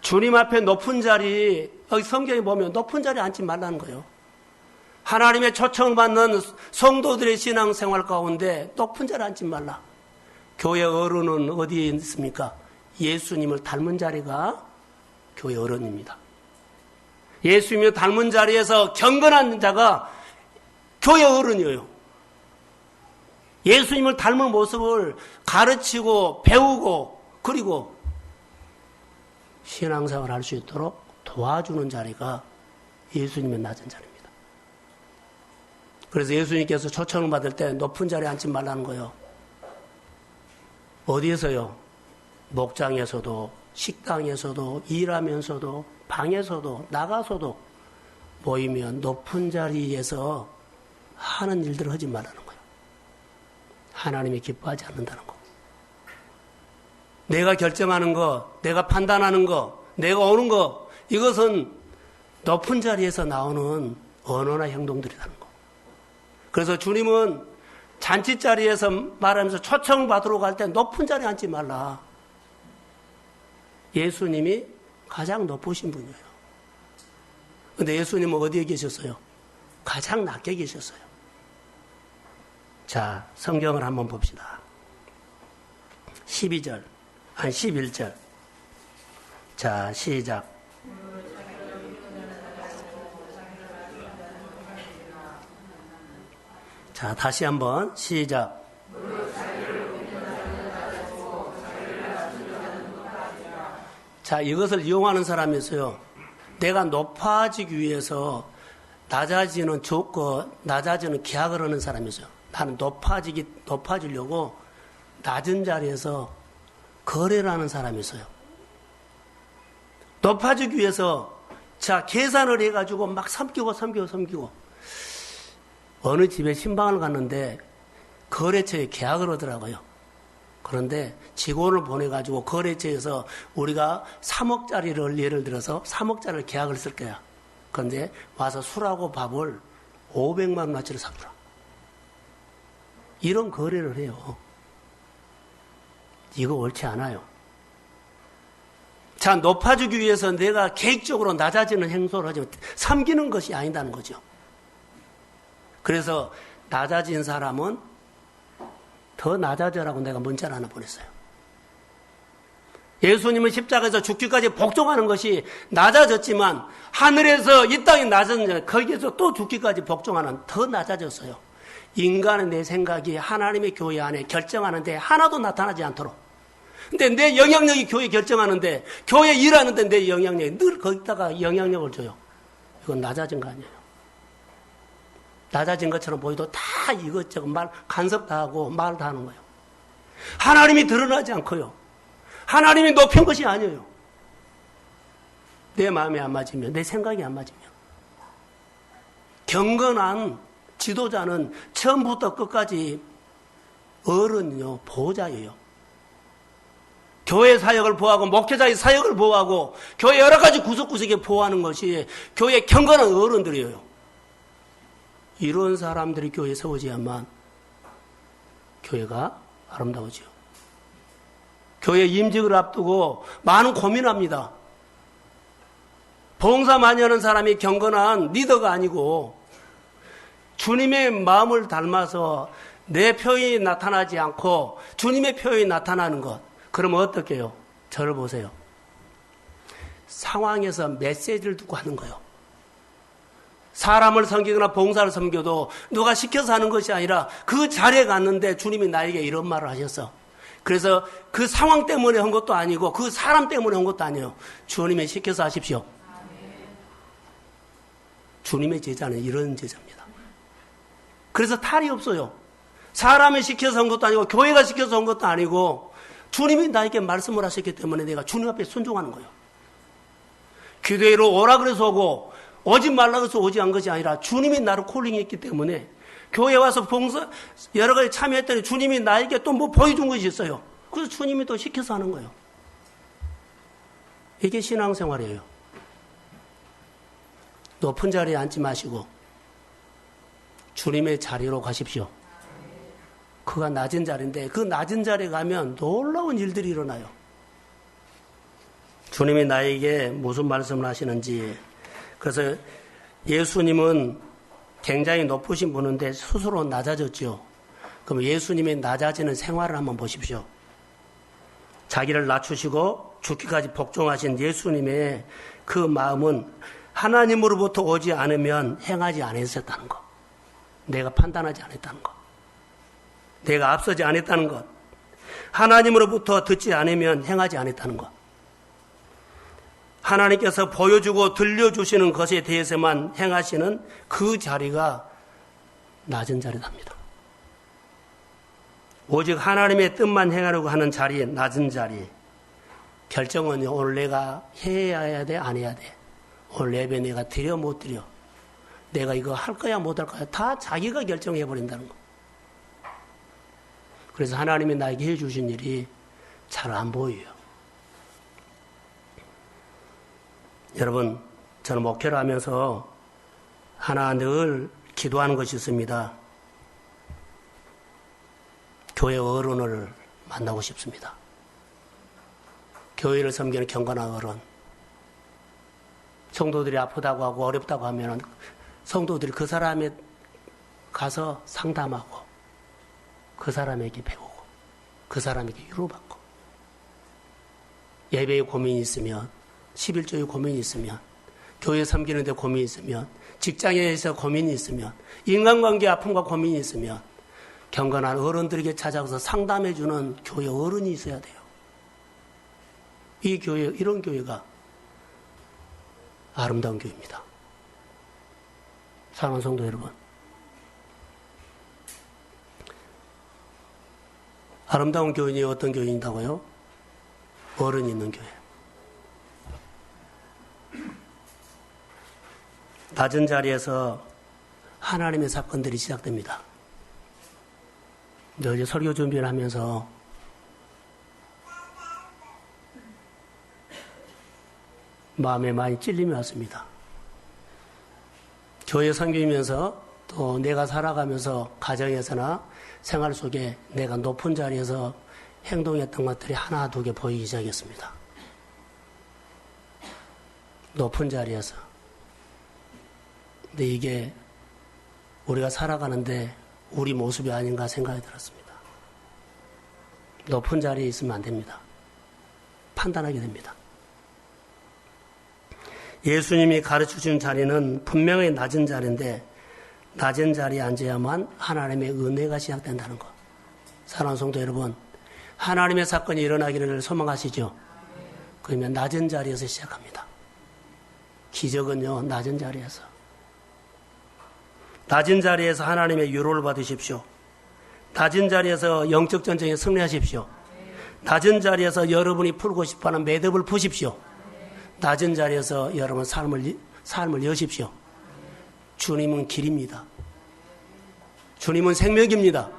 주님 앞에 높은 자리, 여기 성경에 보면 높은 자리에 앉지 말라는 거예요. 하나님의 초청받는 성도들의 신앙생활 가운데 높은 자리에 앉지 말라. 교회 어른은 어디에 있습니까? 예수님을 닮은 자리가 교회 어른입니다. 예수님을 닮은 자리에서 경건한 자가 교회 어른이에요. 예수님을 닮은 모습을 가르치고 배우고 그리고 신앙생활을 할 수 있도록 도와주는 자리가 예수님의 낮은 자리입니다. 그래서 예수님께서 초청을 받을 때 높은 자리에 앉지 말라는 거예요. 어디에서요? 목장에서도 식당에서도 일하면서도 방에서도 나가서도 모이면 높은 자리에서 하는 일들을 하지 말라는 거예요. 하나님이 기뻐하지 않는다는 거. 내가 결정하는 거, 내가 판단하는 거, 내가 오는 거, 이것은 높은 자리에서 나오는 언어나 행동들이라는 거. 그래서 주님은 잔치 자리에서 말하면서 초청받으러 갈 때 높은 자리에 앉지 말라. 예수님이 가장 높으신 분이에요. 근데 예수님은 어디에 계셨어요? 가장 낮게 계셨어요. 자, 성경을 한번 봅시다. 11절. 자, 시작. 자, 다시 한번 시작. 자, 이것을 이용하는 사람이 있어요. 내가 높아지기 위해서 낮아지는 계약을 하는 사람이 있어요. 나는 높아지려고 낮은 자리에서 거래를 하는 사람이 있어요. 높아지기 위해서 자, 계산을 해가지고 막 섬기고. 어느 집에 신방을 갔는데 거래처에 계약을 하더라고요. 그런데 직원을 보내가지고 거래처에서 우리가 3억짜리를 예를 들어서 3억짜리를 계약을 쓸 거야. 그런데 와서 술하고 밥을 500만 원어치를 사주라. 이런 거래를 해요. 이거 옳지 않아요. 자, 높아지기 위해서 내가 계획적으로 낮아지는 행동을 하지만 섬기는 것이 아니다는 거죠. 그래서 낮아진 사람은 더 낮아져라고 내가 문자를 하나 보냈어요. 예수님은 십자가에서 죽기까지 복종하는 것이 낮아졌지만 하늘에서 이 땅이 낮아졌는데 거기에서 또 죽기까지 복종하는 더 낮아졌어요. 인간의 내 생각이 하나님의 교회 안에 결정하는데 하나도 나타나지 않도록. 근데 내 영향력이 교회 결정하는데 교회 일하는데 내 영향력이 늘 거기다가 영향력을 줘요. 이건 낮아진 거 아니에요. 낮아진 것처럼 보여도 다 이것저것 간섭 다 하고 말 다 하는 거예요. 하나님이 드러나지 않고요. 하나님이 높인 것이 아니에요. 내 마음에 안 맞으면, 내 생각이 안 맞으면. 경건한 지도자는 처음부터 끝까지 어른요, 보호자예요. 교회 사역을 보호하고 목회자의 사역을 보호하고 교회 여러 가지 구석구석에 보호하는 것이 교회 경건한 어른들이에요. 이런 사람들이 교회에 세워져야만 교회가 아름다워지요. 교회 임직을 앞두고 많은 고민합니다. 봉사 많이 하는 사람이 경건한 리더가 아니고 주님의 마음을 닮아서 내 표현이 나타나지 않고 주님의 표현이 나타나는 것. 그러면 어떻게 해요? 저를 보세요. 상황에서 메시지를 두고 하는 거예요. 사람을 섬기거나 봉사를 섬겨도 누가 시켜서 하는 것이 아니라 그 자리에 갔는데 주님이 나에게 이런 말을 하셨어. 그래서 그 상황 때문에 한 것도 아니고 그 사람 때문에 한 것도 아니에요. 주님이 시켜서 하십시오. 주님의 제자는 이런 제자입니다. 그래서 탈이 없어요. 사람이 시켜서 한 것도 아니고 교회가 시켜서 한 것도 아니고 주님이 나에게 말씀을 하셨기 때문에 내가 주님 앞에 순종하는 거예요. 기도회로 오라 그래서 오고 오지 말라 그래서 오지 않은 것이 아니라 주님이 나를 콜링했기 때문에 교회 와서 봉사 여러 가지 참여했더니 주님이 나에게 또 뭐 보여준 것이 있어요. 그래서 주님이 또 시켜서 하는 거예요. 이게 신앙생활이에요. 높은 자리에 앉지 마시고 주님의 자리로 가십시오. 그가 낮은 자리인데 그 낮은 자리에 가면 놀라운 일들이 일어나요. 주님이 나에게 무슨 말씀을 하시는지. 그래서 예수님은 굉장히 높으신 분인데 스스로 낮아졌죠. 그럼 예수님의 낮아지는 생활을 한번 보십시오. 자기를 낮추시고 죽기까지 복종하신 예수님의 그 마음은 하나님으로부터 오지 않으면 행하지 않으셨다는 것. 내가 판단하지 않았다는 것. 내가 앞서지 않았다는 것. 하나님으로부터 듣지 않으면 행하지 않았다는 것. 하나님께서 보여주고 들려주시는 것에 대해서만 행하시는 그 자리가 낮은 자리답니다. 오직 하나님의 뜻만 행하려고 하는 자리, 낮은 자리. 결정은 오늘 내가 해야 돼, 안 해야 돼. 오늘 예배 내가 드려, 못 드려. 내가 이거 할 거야, 못 할 거야. 다 자기가 결정해버린다는 거. 그래서 하나님이 나에게 해주신 일이 잘 안 보여요. 여러분, 저는 목회를 하면서 하나 늘 기도하는 것이 있습니다. 교회 어른을 만나고 싶습니다. 교회를 섬기는 경건한 어른. 성도들이 아프다고 하고 어렵다고 하면 성도들이 그 사람에 가서 상담하고 그 사람에게 배우고 그 사람에게 위로받고 예배에 고민이 있으면 11조에 고민이 있으면 교회 섬기는 데 고민이 있으면 직장에서 고민이 있으면 인간관계 아픔과 고민이 있으면 경건한 어른들에게 찾아가서 상담해주는 교회 어른이 있어야 돼요. 이 교회, 이런 교회가 아름다운 교회입니다. 사랑하는 성도 여러분, 아름다운 교인이 어떤 교인이다고요? 어른이 있는 교회. 낮은 자리에서 하나님의 사건들이 시작됩니다. 이제 설교 준비를 하면서 마음에 많이 찔림이 왔습니다. 교회 섬기면서 또 내가 살아가면서 가정에서나 생활 속에 내가 높은 자리에서 행동했던 것들이 하나 두 개 보이기 시작했습니다. 높은 자리에서. 근데 이게 우리가 살아가는데 우리 모습이 아닌가 생각이 들었습니다. 높은 자리에 있으면 안 됩니다. 판단하게 됩니다. 예수님이 가르쳐준 자리는 분명히 낮은 자리인데 낮은 자리에 앉아야만 하나님의 은혜가 시작된다는 것. 사랑하는 성도 여러분, 하나님의 사건이 일어나기를 소망하시죠? 그러면 낮은 자리에서 시작합니다. 기적은요, 낮은 자리에서. 낮은 자리에서 하나님의 위로를 받으십시오. 낮은 자리에서 영적 전쟁에 승리하십시오. 낮은 자리에서 여러분이 풀고 싶어하는 매듭을 푸십시오. 낮은 자리에서 여러분 삶을 여십시오. 주님은 길입니다. 주님은 생명입니다.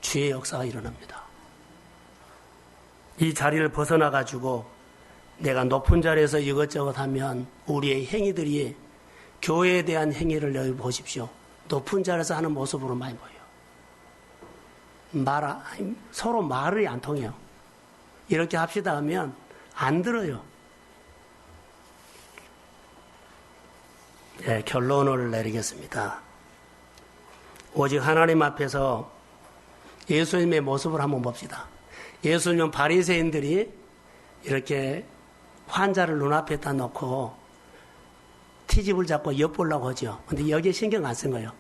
주의 역사가 일어납니다. 이 자리를 벗어나가지고 내가 높은 자리에서 이것저것 하면 우리의 행위들이 교회에 대한 행위를 여기 보십시오. 높은 자리에서 하는 모습으로 많이 보여요. 서로 말이 안 통해요. 이렇게 합시다 하면 안 들어요. 네, 결론을 내리겠습니다. 오직 하나님 앞에서 예수님의 모습을 한번 봅시다. 예수님은 바리새인들이 이렇게 환자를 눈앞에다 놓고 티집을 잡고 엿보려고 하죠. 근데 여기에 신경 안 쓴 거예요.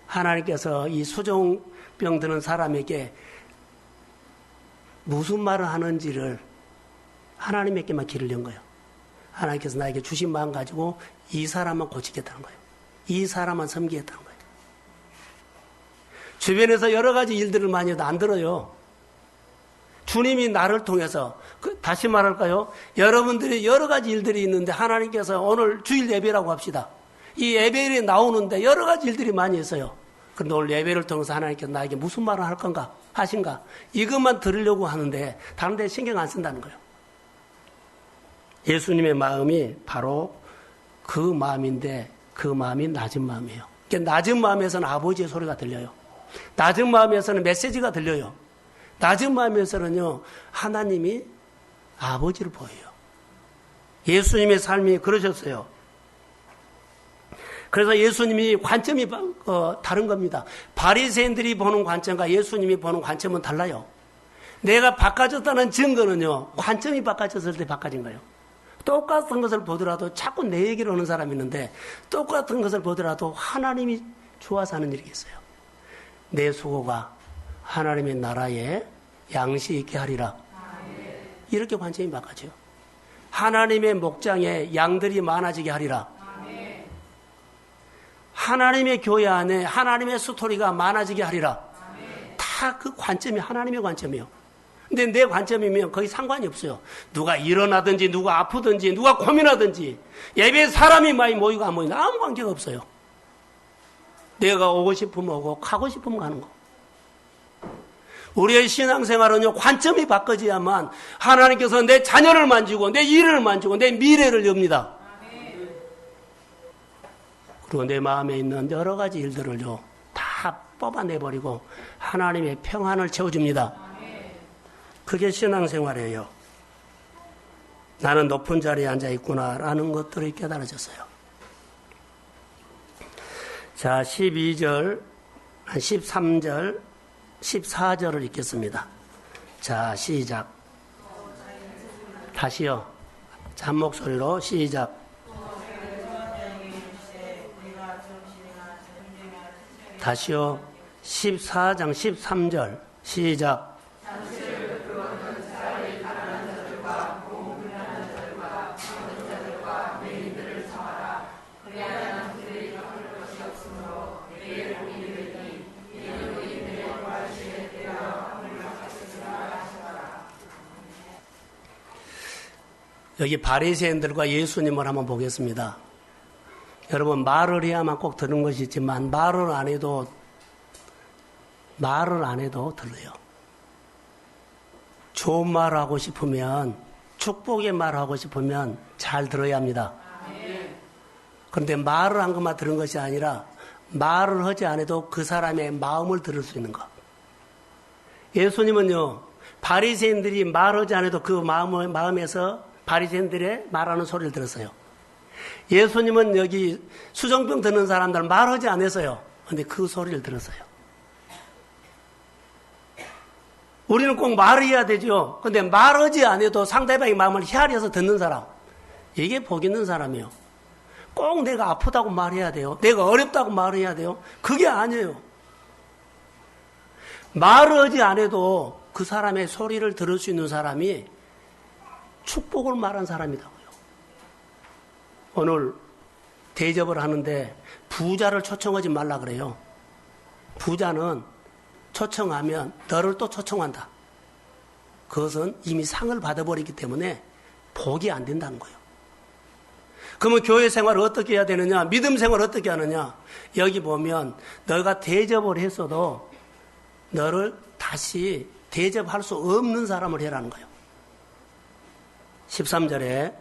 하나님께서 이 수종병 드는 사람에게 무슨 말을 하는지를 하나님에게만 길을 연 거예요. 하나님께서 나에게 주신 마음 가지고 이 사람만 고치겠다는 거예요. 이 사람만 섬기겠다는 거예요. 주변에서 여러 가지 일들을 많이 해도 안 들어요. 주님이 나를 통해서, 다시 말할까요? 여러분들이 여러 가지 일들이 있는데 하나님께서 오늘 주일 예배라고 합시다. 이 예배에 나오는데 여러 가지 일들이 많이 있어요. 그런데 오늘 예배를 통해서 하나님께서 나에게 무슨 말을 할 건가, 하신가, 이것만 들으려고 하는데 다른 데 신경 안 쓴다는 거예요. 예수님의 마음이 바로 그 마음인데 그 마음이 낮은 마음이에요. 그러니까 낮은 마음에서는 아버지의 소리가 들려요. 낮은 마음에서는 메시지가 들려요. 낮은 마음에서는요, 하나님이 아버지를 보여요. 예수님의 삶이 그러셨어요. 그래서 예수님이 관점이 다른 겁니다. 바리새인들이 보는 관점과 예수님이 보는 관점은 달라요. 내가 바꿔졌다는 증거는요, 관점이 바꿔졌을 때 바꿔진 거예요. 똑같은 것을 보더라도 자꾸 내 얘기를 하는 사람이 있는데 똑같은 것을 보더라도 하나님이 좋아서 하는 일이 있어요. 내 수고가 하나님의 나라에 양식 있게 하리라. 이렇게 관점이 바꿔져요. 하나님의 목장에 양들이 많아지게 하리라. 하나님의 교회 안에 하나님의 스토리가 많아지게 하리라. 다 그 관점이 하나님의 관점이에요. 근데 내 관점이면 거의 상관이 없어요. 누가 일어나든지 누가 아프든지 누가 고민하든지 예배에 사람이 많이 모이고 안 모이고 아무 관계가 없어요. 내가 오고 싶으면 오고 가고 싶으면 가는 거. 우리의 신앙생활은요, 관점이 바꿔져야만 하나님께서 내 자녀를 만지고 내 일을 만지고 내 미래를 엽니다. 그리고 내 마음에 있는 여러 가지 일들을요, 다 뽑아내버리고 하나님의 평안을 채워줍니다. 그게 신앙생활이에요. 나는 높은 자리에 앉아 있구나라는 것들이 깨달아졌어요. 자, 12절, 13절, 14절을 읽겠습니다. 자, 시작. 다시요. 한 목소리로 시작. 다시요. 14장 13절 시작. 여기 바리새인들과 예수님을 한번 보겠습니다. 여러분, 말을 해야만 꼭 듣는 것이 있지만 말을 안 해도 들어요. 좋은 말 하고 싶으면, 축복의 말 하고 싶으면 잘 들어야 합니다. 그런데 말을 한 것만 들은 것이 아니라 말을 하지 않아도 그 사람의 마음을 들을 수 있는 것. 예수님은요, 바리새인들이 말하지 않아도 그 마음에서 바리새인들의 말하는 소리를 들었어요. 예수님은 여기 수정병 듣는 사람들 말하지 않았어요. 그런데 그 소리를 들었어요. 우리는 꼭 말을 해야 되죠. 그런데 말하지 않아도 상대방의 마음을 헤아려서 듣는 사람, 이게 복 있는 사람이에요. 꼭 내가 아프다고 말해야 돼요. 내가 어렵다고 말해야 돼요. 그게 아니에요. 말을 하지 않아도 그 사람의 소리를 들을 수 있는 사람이 축복을 말한 사람이라고요. 오늘 대접을 하는데 부자를 초청하지 말라 그래요. 부자는 초청하면 너를 또 초청한다. 그것은 이미 상을 받아버리기 때문에 복이 안 된다는 거예요. 그러면 교회 생활을 어떻게 해야 되느냐? 믿음 생활을 어떻게 하느냐? 여기 보면 너가 대접을 했어도 너를 다시 대접할 수 없는 사람을 해라는 거예요. 13절에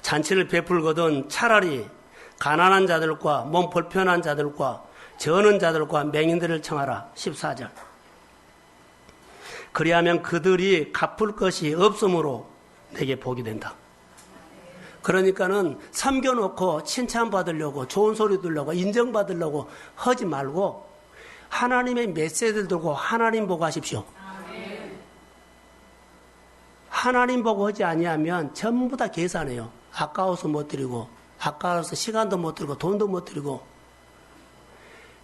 잔치를 베풀거든 차라리 가난한 자들과 몸 불편한 자들과 저는 자들과 맹인들을 청하라. 14절. 그리하면 그들이 갚을 것이 없으므로 내게 복이 된다. 그러니까는 섬겨놓고 칭찬받으려고 좋은 소리 들으려고 인정받으려고 하지 말고 하나님의 메시지를 들고 하나님 보고 하십시오. 하나님 보고 하지 아니하면 전부 다 계산해요. 아까워서 못 드리고, 아까워서 시간도 못 드리고, 돈도 못 드리고.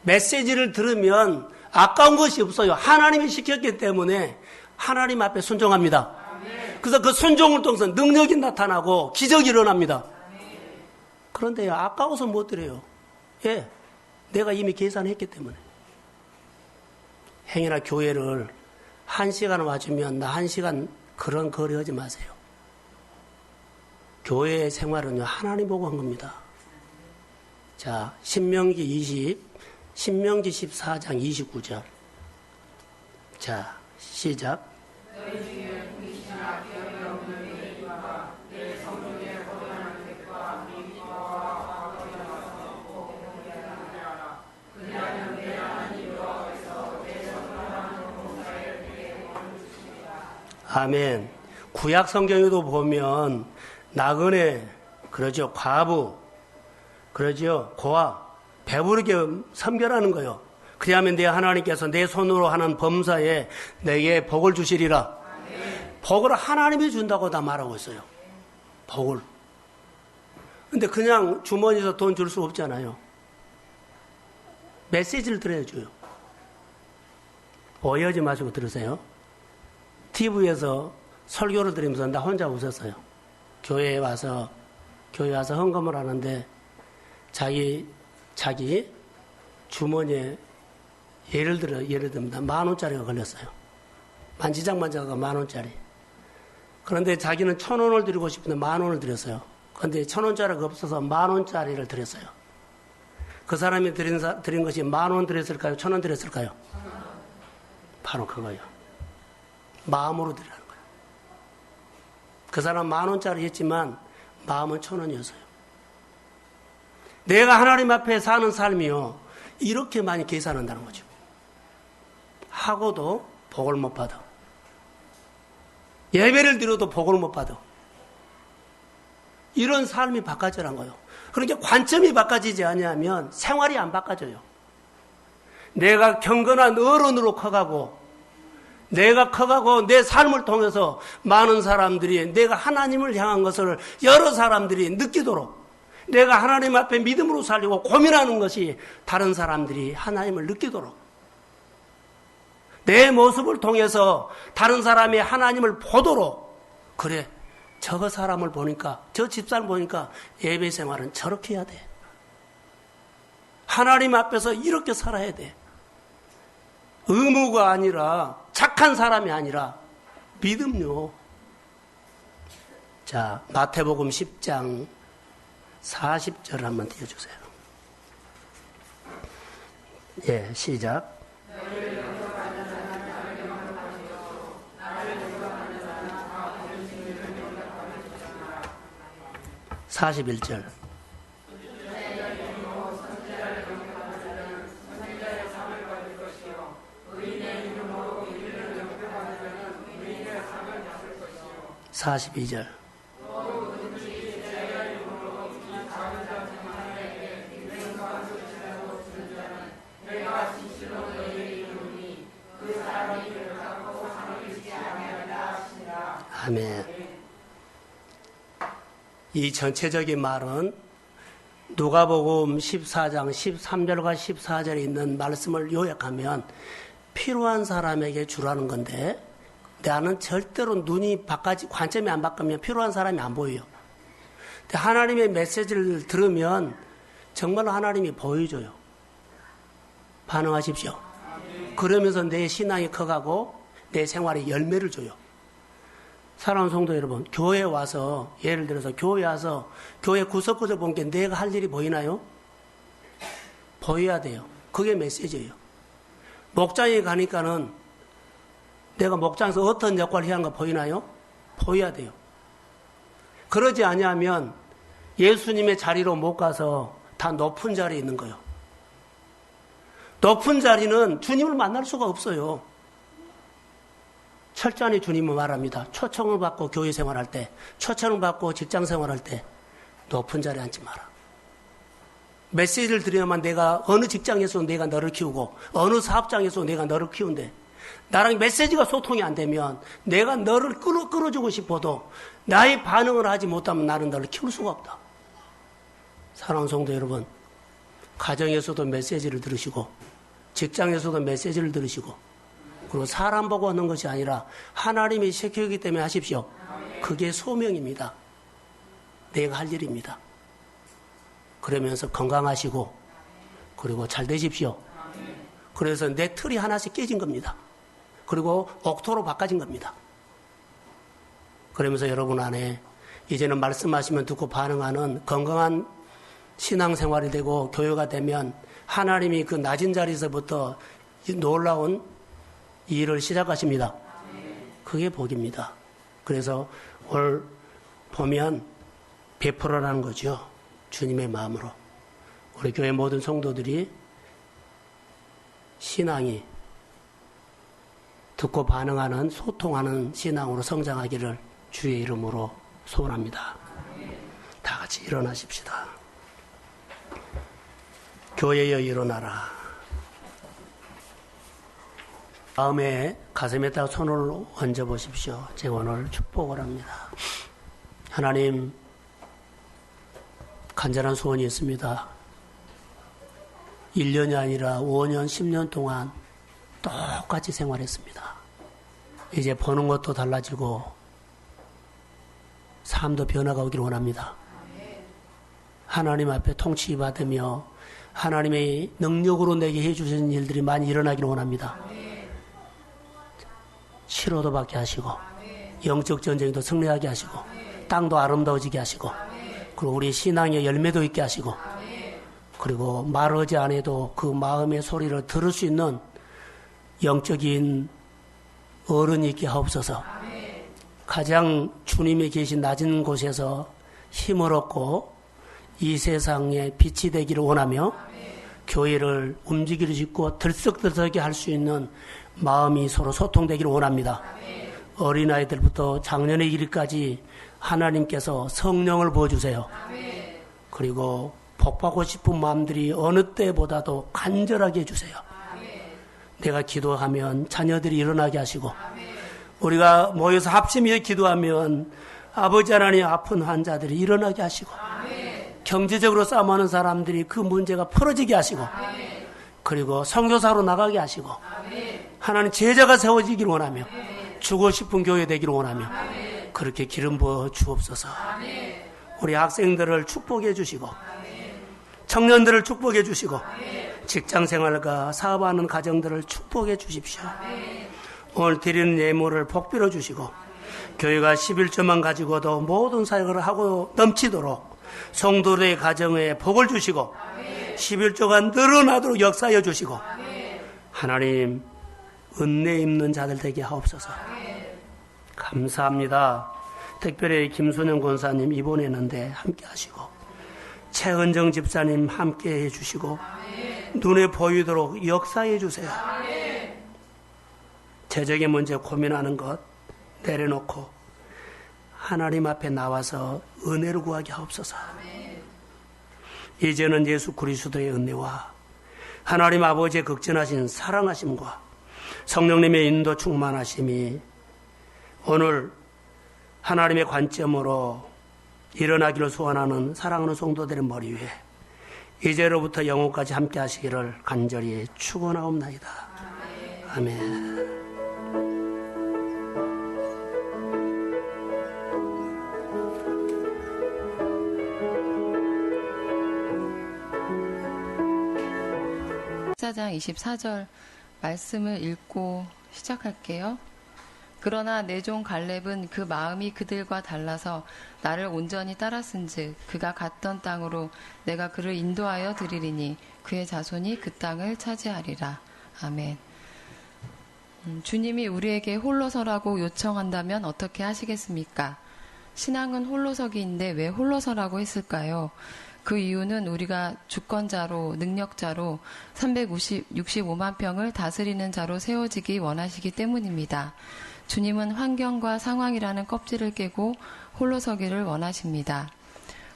메시지를 들으면 아까운 것이 없어요. 하나님이 시켰기 때문에 하나님 앞에 순종합니다. 그래서 그 순종을 통해서 능력이 나타나고 기적이 일어납니다. 그런데요, 아까워서 못 드려요. 예, 내가 이미 계산했기 때문에. 행여나 교회를 1시간 와주면 나 1시간 그런 거래하지 마세요. 교회의 생활은요, 하나님 보고 한 겁니다. 자, 신명기 14장 29절. 자, 시작. 아멘. 구약 성경에도 보면 나그네, 그러죠. 과부, 그러죠. 고아, 배부르게 섬겨라는 거예요. 그리하면 내 하나님께서 내 손으로 하는 범사에 내게 복을 주시리라. 복을 하나님이 준다고 다 말하고 있어요. 복을. 근데 그냥 주머니에서 돈 줄 수 없잖아요. 메시지를 들어야줘요. 오해하지 마시고 들으세요. TV에서 설교를 드리면서 나 혼자 웃었어요. 교회에 와서 헌금을 하는데 자기 주머니에 예를 듭니다. 10,000원짜리가 걸렸어요. 만지작만지작가 10,000원짜리. 그런데 자기는 1,000원을 드리고 싶은데 10,000원을 드렸어요. 그런데 1,000원짜리가 없어서 10,000원짜리를 드렸어요. 그 사람이 드린 것이 10,000원 드렸을까요? 1,000원 드렸을까요? 바로 그거예요. 마음으로 드리라는 거예요. 그 사람 10,000원짜리 했지만 마음은 1,000원이었어요. 내가 하나님 앞에 사는 삶이요. 이렇게 많이 계산한다는 거죠. 하고도 복을 못 받아. 예배를 드려도 복을 못 받아. 이런 삶이 바꿔져란 거예요. 그러니까 관점이 바꿔지지 않으면 생활이 안 바꿔져요. 내가 경건한 어른으로 커가고 내가 커가고 내 삶을 통해서 많은 사람들이 내가 하나님을 향한 것을 여러 사람들이 느끼도록 내가 하나님 앞에 믿음으로 살려고 고민하는 것이 다른 사람들이 하나님을 느끼도록 내 모습을 통해서 다른 사람이 하나님을 보도록 그래 저 사람을 보니까 저 집사를 보니까 예배 생활은 저렇게 해야 돼. 하나님 앞에서 이렇게 살아야 돼. 의무가 아니라 착한 사람이 아니라 믿음요. 자, 마태복음 10장 40절 한번 띄워주세요. 예, 시작. 41절. (42절) 아멘. 이 전체적인 말은 누가복음 14장 13절과 14절에 있는 말씀을 요약하면 필요한 사람에게 주라는 건데 나는 절대로 눈이 관점이 안 바뀌면 필요한 사람이 안 보여요. 근데 하나님의 메시지를 들으면 정말 하나님이 보여줘요. 반응하십시오. 그러면서 내 신앙이 커가고 내 생활에 열매를 줘요. 사랑하는 성도 여러분, 교회에 와서 예를 들어서 교회에 와서 교회 구석구석 본 게 내가 할 일이 보이나요? 보여야 돼요. 그게 메시지예요. 목장에 가니까는 내가 목장에서 어떤 역할을 해야 하는 거 보이나요? 보여야 돼요. 그러지 아니하면 예수님의 자리로 못 가서 다 높은 자리에 있는 거예요. 높은 자리는 주님을 만날 수가 없어요. 철저히 주님은 말합니다. 초청을 받고 교회 생활할 때, 초청을 받고 직장 생활할 때 높은 자리에 앉지 마라. 메시지를 드려야만 내가 어느 직장에서 내가 너를 키우고 어느 사업장에서 내가 너를 키운데 나랑 메시지가 소통이 안 되면 내가 너를 끌어주고 싶어도 나의 반응을 하지 못하면 나는 너를 키울 수가 없다. 사랑하는 성도 여러분, 가정에서도 메시지를 들으시고 직장에서도 메시지를 들으시고 그리고 사람 보고 하는 것이 아니라 하나님이 시키기 때문에 하십시오. 그게 소명입니다. 내가 할 일입니다. 그러면서 건강하시고 그리고 잘 되십시오. 그래서 내 틀이 하나씩 깨진 겁니다. 그리고 옥토로 바꿔진 겁니다. 그러면서 여러분 안에 이제는 말씀하시면 듣고 반응하는 건강한 신앙생활이 되고 교회가 되면 하나님이 그 낮은 자리에서부터 놀라운 일을 시작하십니다. 그게 복입니다. 그래서 올 보면 베풀어라는 거죠. 주님의 마음으로. 우리 교회 모든 성도들이 신앙이 듣고 반응하는 소통하는 신앙으로 성장하기를 주의 이름으로 소원합니다. 다 같이 일어나십시다. 교회여 일어나라. 마음에 가슴에다 손을 얹어 보십시오. 제가 오늘 축복을 합니다. 하나님, 간절한 소원이 있습니다. 1년이 아니라 5년, 10년 동안 똑같이 생활했습니다. 이제 보는 것도 달라지고 삶도 변화가 오기를 원합니다. 하나님 앞에 통치 받으며 하나님의 능력으로 내게 해주신 일들이 많이 일어나기를 원합니다. 치료도 받게 하시고 영적 전쟁도 승리하게 하시고 땅도 아름다워지게 하시고 그리고 우리 신앙의 열매도 있게 하시고 그리고 말하지 않아도 그 마음의 소리를 들을 수 있는 영적인 어른이 있게 하옵소서. 가장 주님이 계신 낮은 곳에서 힘을 얻고 이 세상에 빛이 되기를 원하며 교회를 움직이를 짓고 들썩들썩하게 할 수 있는 마음이 서로 소통되기를 원합니다. 어린아이들부터 작년의 일까지 하나님께서 성령을 부어주세요. 그리고 복받고 싶은 마음들이 어느 때보다도 간절하게 해주세요. 내가 기도하면 자녀들이 일어나게 하시고 우리가 모여서 합심해 기도하면 아버지 하나님 아픈 환자들이 일어나게 하시고 경제적으로 싸움하는 사람들이 그 문제가 풀어지게 하시고 그리고 선교사로 나가게 하시고 하나님 제자가 세워지기를 원하며 주고 싶은 교회 되기를 원하며 그렇게 기름 부어 주옵소서. 우리 학생들을 축복해 주시고 청년들을 축복해 주시고 직장생활과 사업하는 가정들을 축복해 주십시오. 오늘 드리는 예물을 복빌어 주시고 교회가 11조만 가지고도 모든 사역을 하고 넘치도록 성도들의 가정에 복을 주시고 11조가 늘어나도록 역사하여 주시고 하나님 은혜 입는 자들 되게 하옵소서. 감사합니다. 특별히 김순영 권사님 입원했는데 함께 하시고 최은정 집사님 함께 해주시고 눈에 보이도록 역사해 주세요. 재정의 문제 고민하는 것 내려놓고 하나님 앞에 나와서 은혜를 구하게 하옵소서. 이제는 예수 그리스도의 은혜와 하나님 아버지의 극진하신 사랑하심과 성령님의 인도 충만하심이 오늘 하나님의 관점으로 일어나기를 소원하는 사랑하는 성도들의 머리 위에 이제로부터 영원까지 함께 하시기를 간절히 축원하옵나이다. 아멘. 장 24절 말씀을 읽고 시작할게요. 그러나 내 종 갈렙은 그 마음이 그들과 달라서 나를 온전히 따랐은즉 그가 갔던 땅으로 내가 그를 인도하여 드리리니 그의 자손이 그 땅을 차지하리라. 아멘. 주님이 우리에게 홀로서라고 요청한다면 어떻게 하시겠습니까? 신앙은 홀로서기인데 왜 홀로서라고 했을까요? 그 이유는 우리가 주권자로 능력자로 365만 평을 다스리는 자로 세워지기 원하시기 때문입니다. 주님은 환경과 상황이라는 껍질을 깨고 홀로 서기를 원하십니다.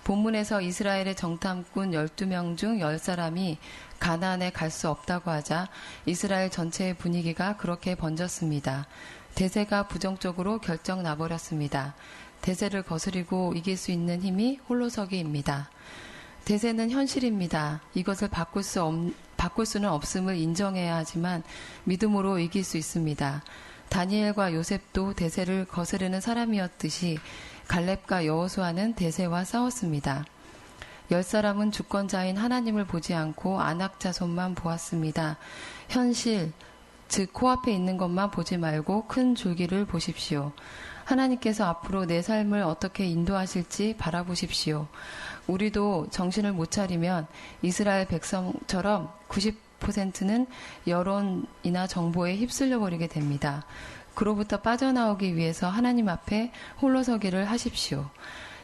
본문에서 이스라엘의 정탐꾼 12명 중 10사람이 가나안에 갈 수 없다고 하자 이스라엘 전체의 분위기가 그렇게 번졌습니다. 대세가 부정적으로 결정 나버렸습니다. 대세를 거스리고 이길 수 있는 힘이 홀로서기입니다. 대세는 현실입니다. 이것을 바꿀 수는 없음을 인정해야 하지만 믿음으로 이길 수 있습니다. 다니엘과 요셉도 대세를 거스르는 사람이었듯이 갈렙과 여호수아는 대세와 싸웠습니다. 10사람은 주권자인 하나님을 보지 않고 안악 자손만 보았습니다. 현실, 즉 코앞에 있는 것만 보지 말고 큰 줄기를 보십시오. 하나님께서 앞으로 내 삶을 어떻게 인도하실지 바라보십시오. 우리도 정신을 못 차리면 이스라엘 백성처럼 90%는 여론이나 정보에 휩쓸려 버리게 됩니다. 그로부터 빠져나오기 위해서 하나님 앞에 홀로서기를 하십시오.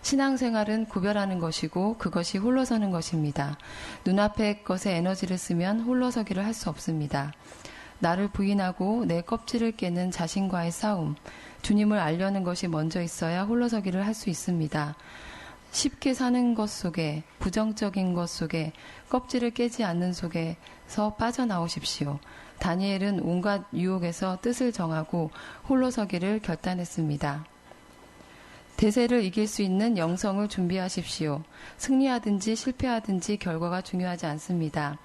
신앙생활은 구별하는 것이고 그것이 홀로서는 것입니다. 눈앞의 것에 에너지를 쓰면 홀로서기를 할 수 없습니다. 나를 부인하고 내 껍질을 깨는 자신과의 싸움, 주님을 알려는 것이 먼저 있어야 홀로서기를 할 수 있습니다. 쉽게 사는 것 속에, 부정적인 것 속에, 껍질을 깨지 않는 속에서 빠져나오십시오. 다니엘은 온갖 유혹에서 뜻을 정하고 홀로서기를 결단했습니다. 대세를 이길 수 있는 영성을 준비하십시오. 승리하든지 실패하든지 결과가 중요하지 않습니다.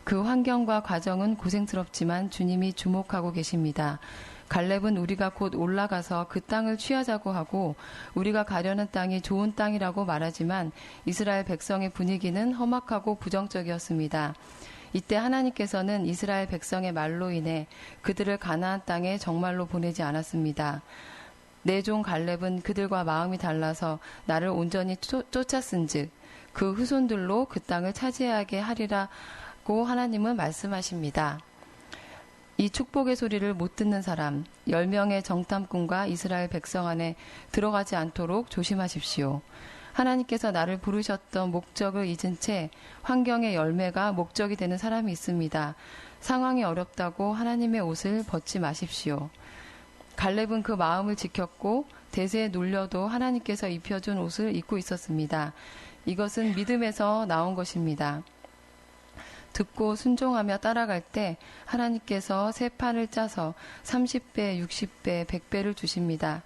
그 환경과 과정은 고생스럽지만 주님이 주목하고 계십니다. 갈렙은 우리가 곧 올라가서 그 땅을 취하자고 하고 우리가 가려는 땅이 좋은 땅이라고 말하지만 이스라엘 백성의 분위기는 험악하고 부정적이었습니다. 이때 하나님께서는 이스라엘 백성의 말로 인해 그들을 가나안 땅에 정말로 보내지 않았습니다. 내 종 갈렙은 그들과 마음이 달라서 나를 온전히 쫓았은즉 그 후손들로 그 땅을 차지하게 하리라고 하나님은 말씀하십니다. 이 축복의 소리를 못 듣는 사람, 10명의 정탐꾼과 이스라엘 백성 안에 들어가지 않도록 조심하십시오. 하나님께서 나를 부르셨던 목적을 잊은 채 환경의 열매가 목적이 되는 사람이 있습니다. 상황이 어렵다고 하나님의 옷을 벗지 마십시오. 갈렙은 그 마음을 지켰고 대세에 눌려도 하나님께서 입혀준 옷을 입고 있었습니다. 이것은 믿음에서 나온 것입니다. 듣고 순종하며 따라갈 때 하나님께서 새 판을 짜서 30배, 60배, 100배를 주십니다.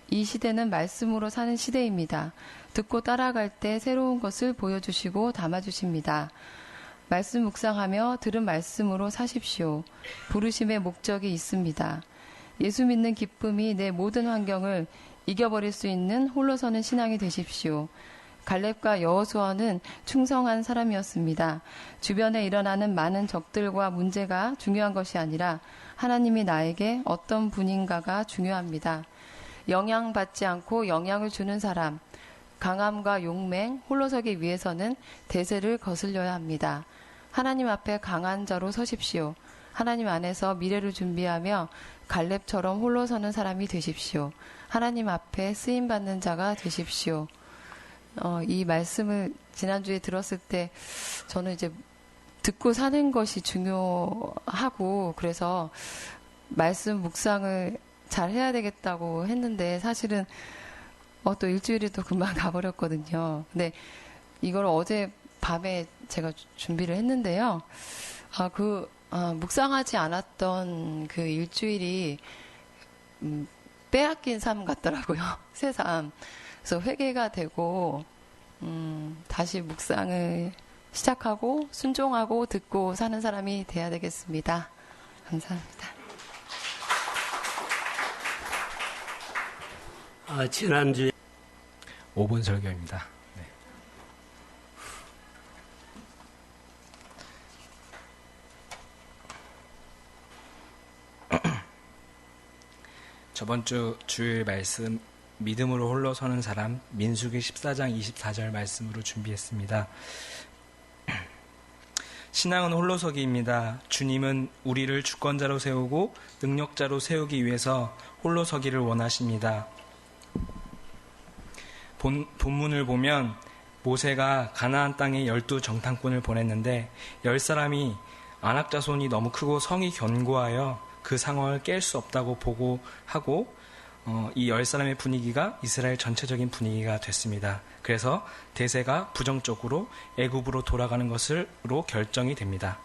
이 시대는 말씀으로 사는 시대입니다. 듣고 따라갈 때 새로운 것을 보여주시고 담아주십니다. 말씀 묵상하며 들은 말씀으로 사십시오. 부르심의 목적이 있습니다. 예수 믿는 기쁨이 내 모든 환경을 이겨버릴 수 있는 홀로 서는 신앙이 되십시오. 갈렙과 여호수아는 충성한 사람이었습니다. 주변에 일어나는 많은 적들과 문제가 중요한 것이 아니라 하나님이 나에게 어떤 분인가가 중요합니다. 영향받지 않고 영향을 주는 사람, 강함과 용맹, 홀로서기 위해서는 대세를 거슬려야 합니다. 하나님 앞에 강한 자로 서십시오. 하나님 안에서 미래를 준비하며 갈렙처럼 홀로 서는 사람이 되십시오. 하나님 앞에 쓰임받는 자가 되십시오. 이 말씀을 지난주에 들었을 때 저는 이제 듣고 사는 것이 중요하고 그래서 말씀 묵상을 잘 해야 되겠다고 했는데 사실은 또 일주일이 또 금방 가버렸거든요. 근데 이걸 어제 밤에 제가 준비를 했는데요. 묵상하지 않았던 그 일주일이 빼앗긴 삶 같더라고요. 새 삶. 그래서 회개가 되고 다시 묵상을 시작하고 순종하고 듣고 사는 사람이 돼야 되겠습니다. 감사합니다. 지난주에 5분 설교입니다. 네. 저번 주 주일 말씀 믿음으로 홀로 서는 사람 민수기 14장 24절 말씀으로 준비했습니다. 신앙은 홀로서기입니다. 주님은 우리를 주권자로 세우고 능력자로 세우기 위해서 홀로서기를 원하십니다. 본문을 보면 모세가 가나안 땅에 12정탐꾼을 보냈는데 10사람이 안악자손이 너무 크고 성이 견고하여 그 상황을 깰 수 없다고 보고하고 이 10사람의 분위기가 이스라엘 전체적인 분위기가 됐습니다. 그래서 대세가 부정적으로 애굽으로 돌아가는 것으로 결정이 됩니다.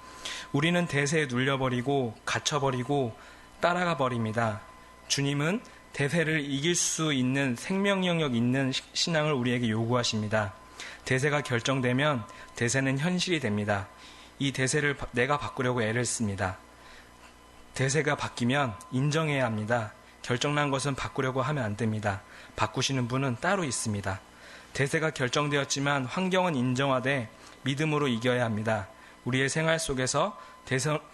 우리는 대세에 눌려버리고 갇혀버리고 따라가 버립니다. 주님은 대세를 이길 수 있는 생명 영역 있는 신앙을 우리에게 요구하십니다. 대세가 결정되면 대세는 현실이 됩니다. 이 대세를 내가 바꾸려고 애를 씁니다. 대세가 바뀌면 인정해야 합니다. 결정난 것은 바꾸려고 하면 안 됩니다. 바꾸시는 분은 따로 있습니다. 대세가 결정되었지만 환경은 인정하되 믿음으로 이겨야 합니다. 우리의 생활 속에서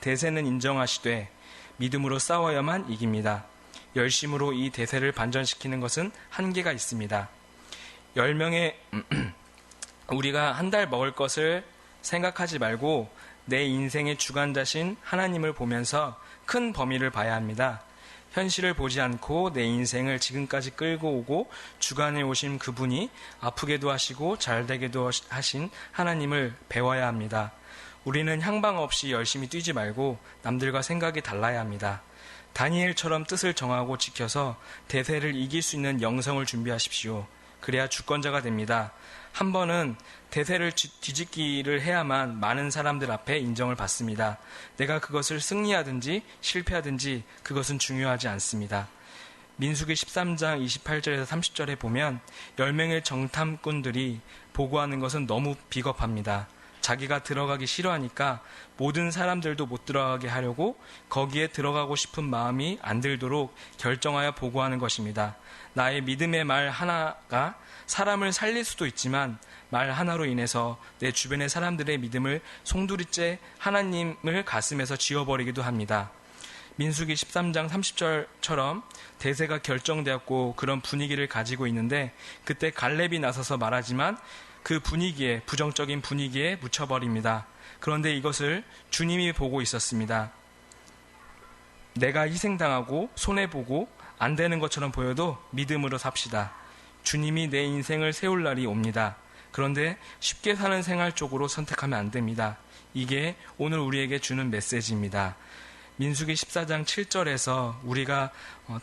대세는 인정하시되 믿음으로 싸워야만 이깁니다. 열심으로 이 대세를 반전시키는 것은 한계가 있습니다. 10명의 우리가 한 달 먹을 것을 생각하지 말고 내 인생의 주관자신 하나님을 보면서 큰 범위를 봐야 합니다. 현실을 보지 않고 내 인생을 지금까지 끌고 오고 주관해 오신 그분이 아프게도 하시고 잘되게도 하신 하나님을 배워야 합니다. 우리는 향방 없이 열심히 뛰지 말고 남들과 생각이 달라야 합니다. 다니엘처럼 뜻을 정하고 지켜서 대세를 이길 수 있는 영성을 준비하십시오. 그래야 주권자가 됩니다. 한 번은 대세를 뒤집기를 해야만 많은 사람들 앞에 인정을 받습니다. 내가 그것을 승리하든지 실패하든지 그것은 중요하지 않습니다. 민수기 13장 28절에서 30절에 보면 10명의 정탐꾼들이 보고하는 것은 너무 비겁합니다. 자기가 들어가기 싫어하니까 모든 사람들도 못 들어가게 하려고 거기에 들어가고 싶은 마음이 안 들도록 결정하여 보고하는 것입니다. 나의 믿음의 말 하나가 사람을 살릴 수도 있지만 말 하나로 인해서 내 주변의 사람들의 믿음을 송두리째 하나님을 가슴에서 지워버리기도 합니다. 민수기 13장 30절처럼 대세가 결정되었고 그런 분위기를 가지고 있는데 그때 갈렙이 나서서 말하지만 그 분위기에 부정적인 분위기에 묻혀버립니다. 그런데 이것을 주님이 보고 있었습니다. 내가 희생당하고 손해보고 안 되는 것처럼 보여도 믿음으로 삽시다. 주님이 내 인생을 세울 날이 옵니다. 그런데 쉽게 사는 생활 쪽으로 선택하면 안 됩니다. 이게 오늘 우리에게 주는 메시지입니다. 민수기 14장 7절에서 우리가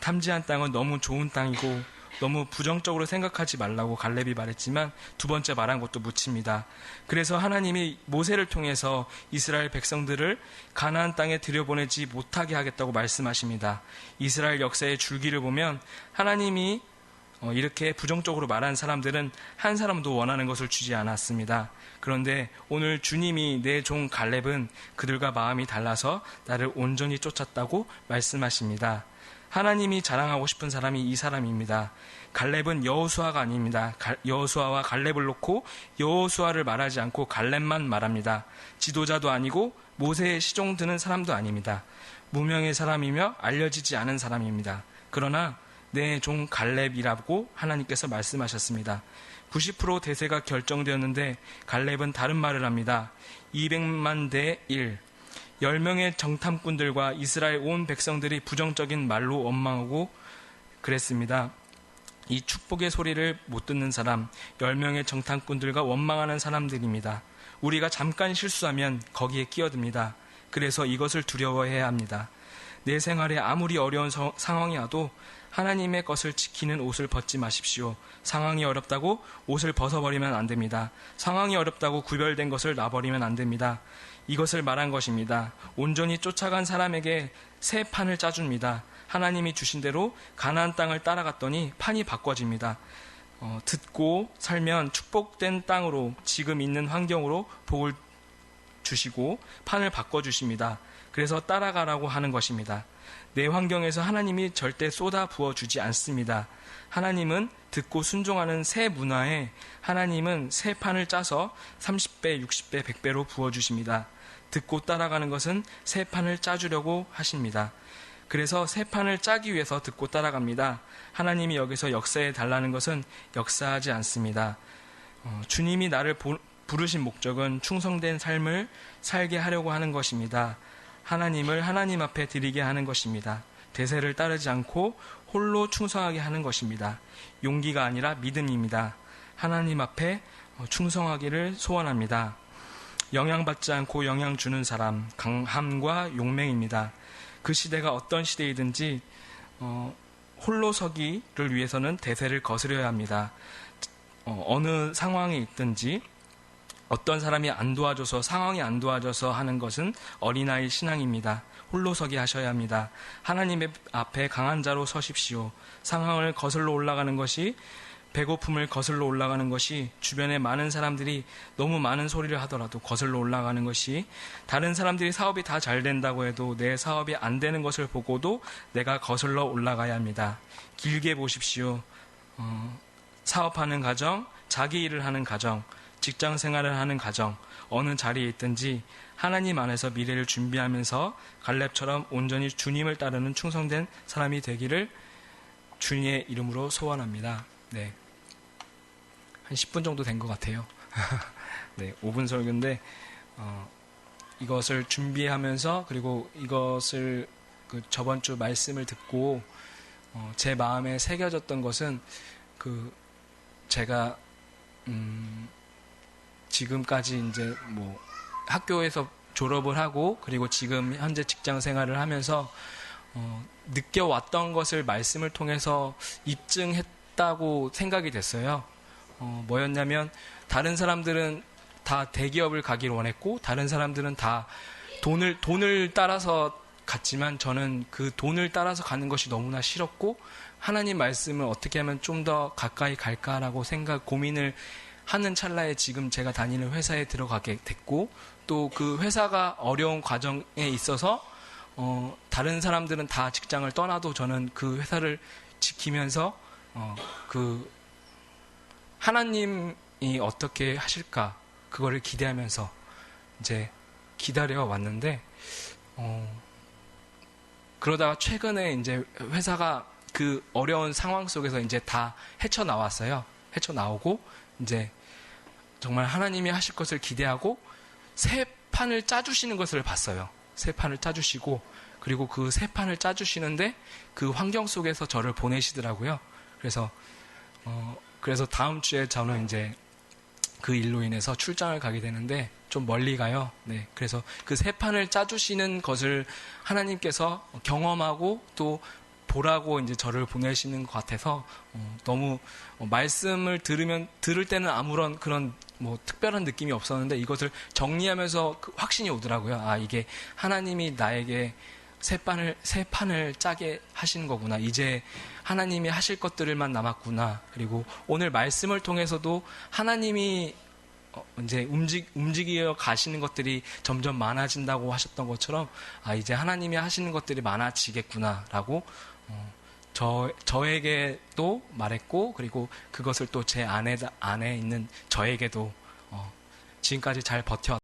탐지한 땅은 너무 좋은 땅이고 너무 부정적으로 생각하지 말라고 갈렙이 말했지만 두 번째 말한 것도 묻힙니다. 그래서 하나님이 모세를 통해서 이스라엘 백성들을 가나안 땅에 들여보내지 못하게 하겠다고 말씀하십니다. 이스라엘 역사의 줄기를 보면 하나님이 이렇게 부정적으로 말한 사람들은 한 사람도 원하는 것을 주지 않았습니다. 그런데 오늘 주님이 내 종 갈렙은 그들과 마음이 달라서 나를 온전히 쫓았다고 말씀하십니다. 하나님이 자랑하고 싶은 사람이 이 사람입니다. 갈렙은 여호수아가 아닙니다. 여호수아와 갈렙을 놓고 여호수아를 말하지 않고 갈렙만 말합니다. 지도자도 아니고 모세의 시종 드는 사람도 아닙니다. 무명의 사람이며 알려지지 않은 사람입니다. 그러나 내 종 갈렙이라고 하나님께서 말씀하셨습니다. 90% 대세가 결정되었는데 갈렙은 다른 말을 합니다. 200만 대 1. 10명의 정탐꾼들과 이스라엘 온 백성들이 부정적인 말로 원망하고 그랬습니다. 이 축복의 소리를 못 듣는 사람, 10명의 정탐꾼들과 원망하는 사람들입니다. 우리가 잠깐 실수하면 거기에 끼어듭니다. 그래서 이것을 두려워해야 합니다. 내 생활에 아무리 어려운 상황이 와도 하나님의 것을 지키는 옷을 벗지 마십시오. 상황이 어렵다고 옷을 벗어버리면 안 됩니다. 상황이 어렵다고 구별된 것을 놔버리면 안 됩니다. 이것을 말한 것입니다. 온전히 쫓아간 사람에게 새 판을 짜줍니다. 하나님이 주신 대로 가나안 땅을 따라갔더니 판이 바꿔집니다. 듣고 살면 축복된 땅으로 지금 있는 환경으로 복을 주시고 판을 바꿔주십니다. 그래서 따라가라고 하는 것입니다. 내 환경에서 하나님이 절대 쏟아 부어주지 않습니다. 하나님은 듣고 순종하는 새 문화에 하나님은 새 판을 짜서 30배, 60배, 100배로 부어주십니다. 듣고 따라가는 것은 새 판을 짜주려고 하십니다. 그래서 새 판을 짜기 위해서 듣고 따라갑니다. 하나님이 여기서 역사해 달라는 것은 역사하지 않습니다. 주님이 나를 부르신 목적은 충성된 삶을 살게 하려고 하는 것입니다. 하나님을 하나님 앞에 드리게 하는 것입니다. 대세를 따르지 않고 홀로 충성하게 하는 것입니다. 용기가 아니라 믿음입니다. 하나님 앞에 충성하기를 소원합니다. 영향받지 않고 영향 주는 사람, 강함과 용맹입니다. 그 시대가 어떤 시대이든지 홀로 서기를 위해서는 대세를 거스려야 합니다. 어느 상황에 있든지 어떤 사람이 안 도와줘서 상황이 안 도와줘서 하는 것은 어린아이 신앙입니다. 홀로서기 하셔야 합니다. 하나님 앞에 강한 자로 서십시오. 상황을 거슬러 올라가는 것이 배고픔을 거슬러 올라가는 것이 주변에 많은 사람들이 너무 많은 소리를 하더라도 거슬러 올라가는 것이 다른 사람들이 사업이 다 잘 된다고 해도 내 사업이 안 되는 것을 보고도 내가 거슬러 올라가야 합니다. 길게 보십시오. 사업하는 가정, 자기 일을 하는 가정, 직장 생활을 하는 가정, 어느 자리에 있든지 하나님 안에서 미래를 준비하면서 갈렙처럼 온전히 주님을 따르는 충성된 사람이 되기를 주님의 이름으로 소원합니다. 네, 한 10분 정도 된 것 같아요. 네, 5분 설교인데 이것을 준비하면서 그리고 이것을 저번 주 말씀을 듣고 제 마음에 새겨졌던 것은 제가 지금까지 이제 학교에서 졸업을 하고 그리고 지금 현재 직장 생활을 하면서 느껴왔던 것을 말씀을 통해서 입증했다고 생각이 됐어요. 뭐였냐면 다른 사람들은 다 대기업을 가기를 원했고 다른 사람들은 다 돈을 따라서 갔지만 저는 그 돈을 따라서 가는 것이 너무나 싫었고 하나님 말씀을 어떻게 하면 좀 더 가까이 갈까라고 고민을 하는 찰나에 지금 제가 다니는 회사에 들어가게 됐고 또 그 회사가 어려운 과정에 있어서 다른 사람들은 다 직장을 떠나도 저는 그 회사를 지키면서 하나님이 어떻게 하실까 그거를 기대하면서 이제 기다려 왔는데 그러다가 최근에 이제 회사가 그 어려운 상황 속에서 이제 다 헤쳐나왔어요. 헤쳐나오고 이제 정말 하나님이 하실 것을 기대하고 새 판을 짜주시는 것을 봤어요. 새 판을 짜주시고 그리고 그 새 판을 짜주시는데 그 환경 속에서 저를 보내시더라고요. 그래서 그래서 다음 주에 저는 이제 그 일로 인해서 출장을 가게 되는데 좀 멀리 가요. 네. 그래서 그 새 판을 짜주시는 것을 하나님께서 경험하고 또 보라고 이제 저를 보내시는 것 같아서 너무 말씀을 들을 때는 아무런 그런 뭐 특별한 느낌이 없었는데 이것을 정리하면서 그 확신이 오더라고요. 아, 이게 하나님이 나에게 새 판을 짜게 하시는 거구나. 이제 하나님이 하실 것들만 남았구나. 그리고 오늘 말씀을 통해서도 하나님이 이제 움직여 가시는 것들이 점점 많아진다고 하셨던 것처럼 아, 이제 하나님이 하시는 것들이 많아지겠구나라고 저에게도 말했고 그리고 그것을 또 제 안에 있는 저에게도 지금까지 잘 버텨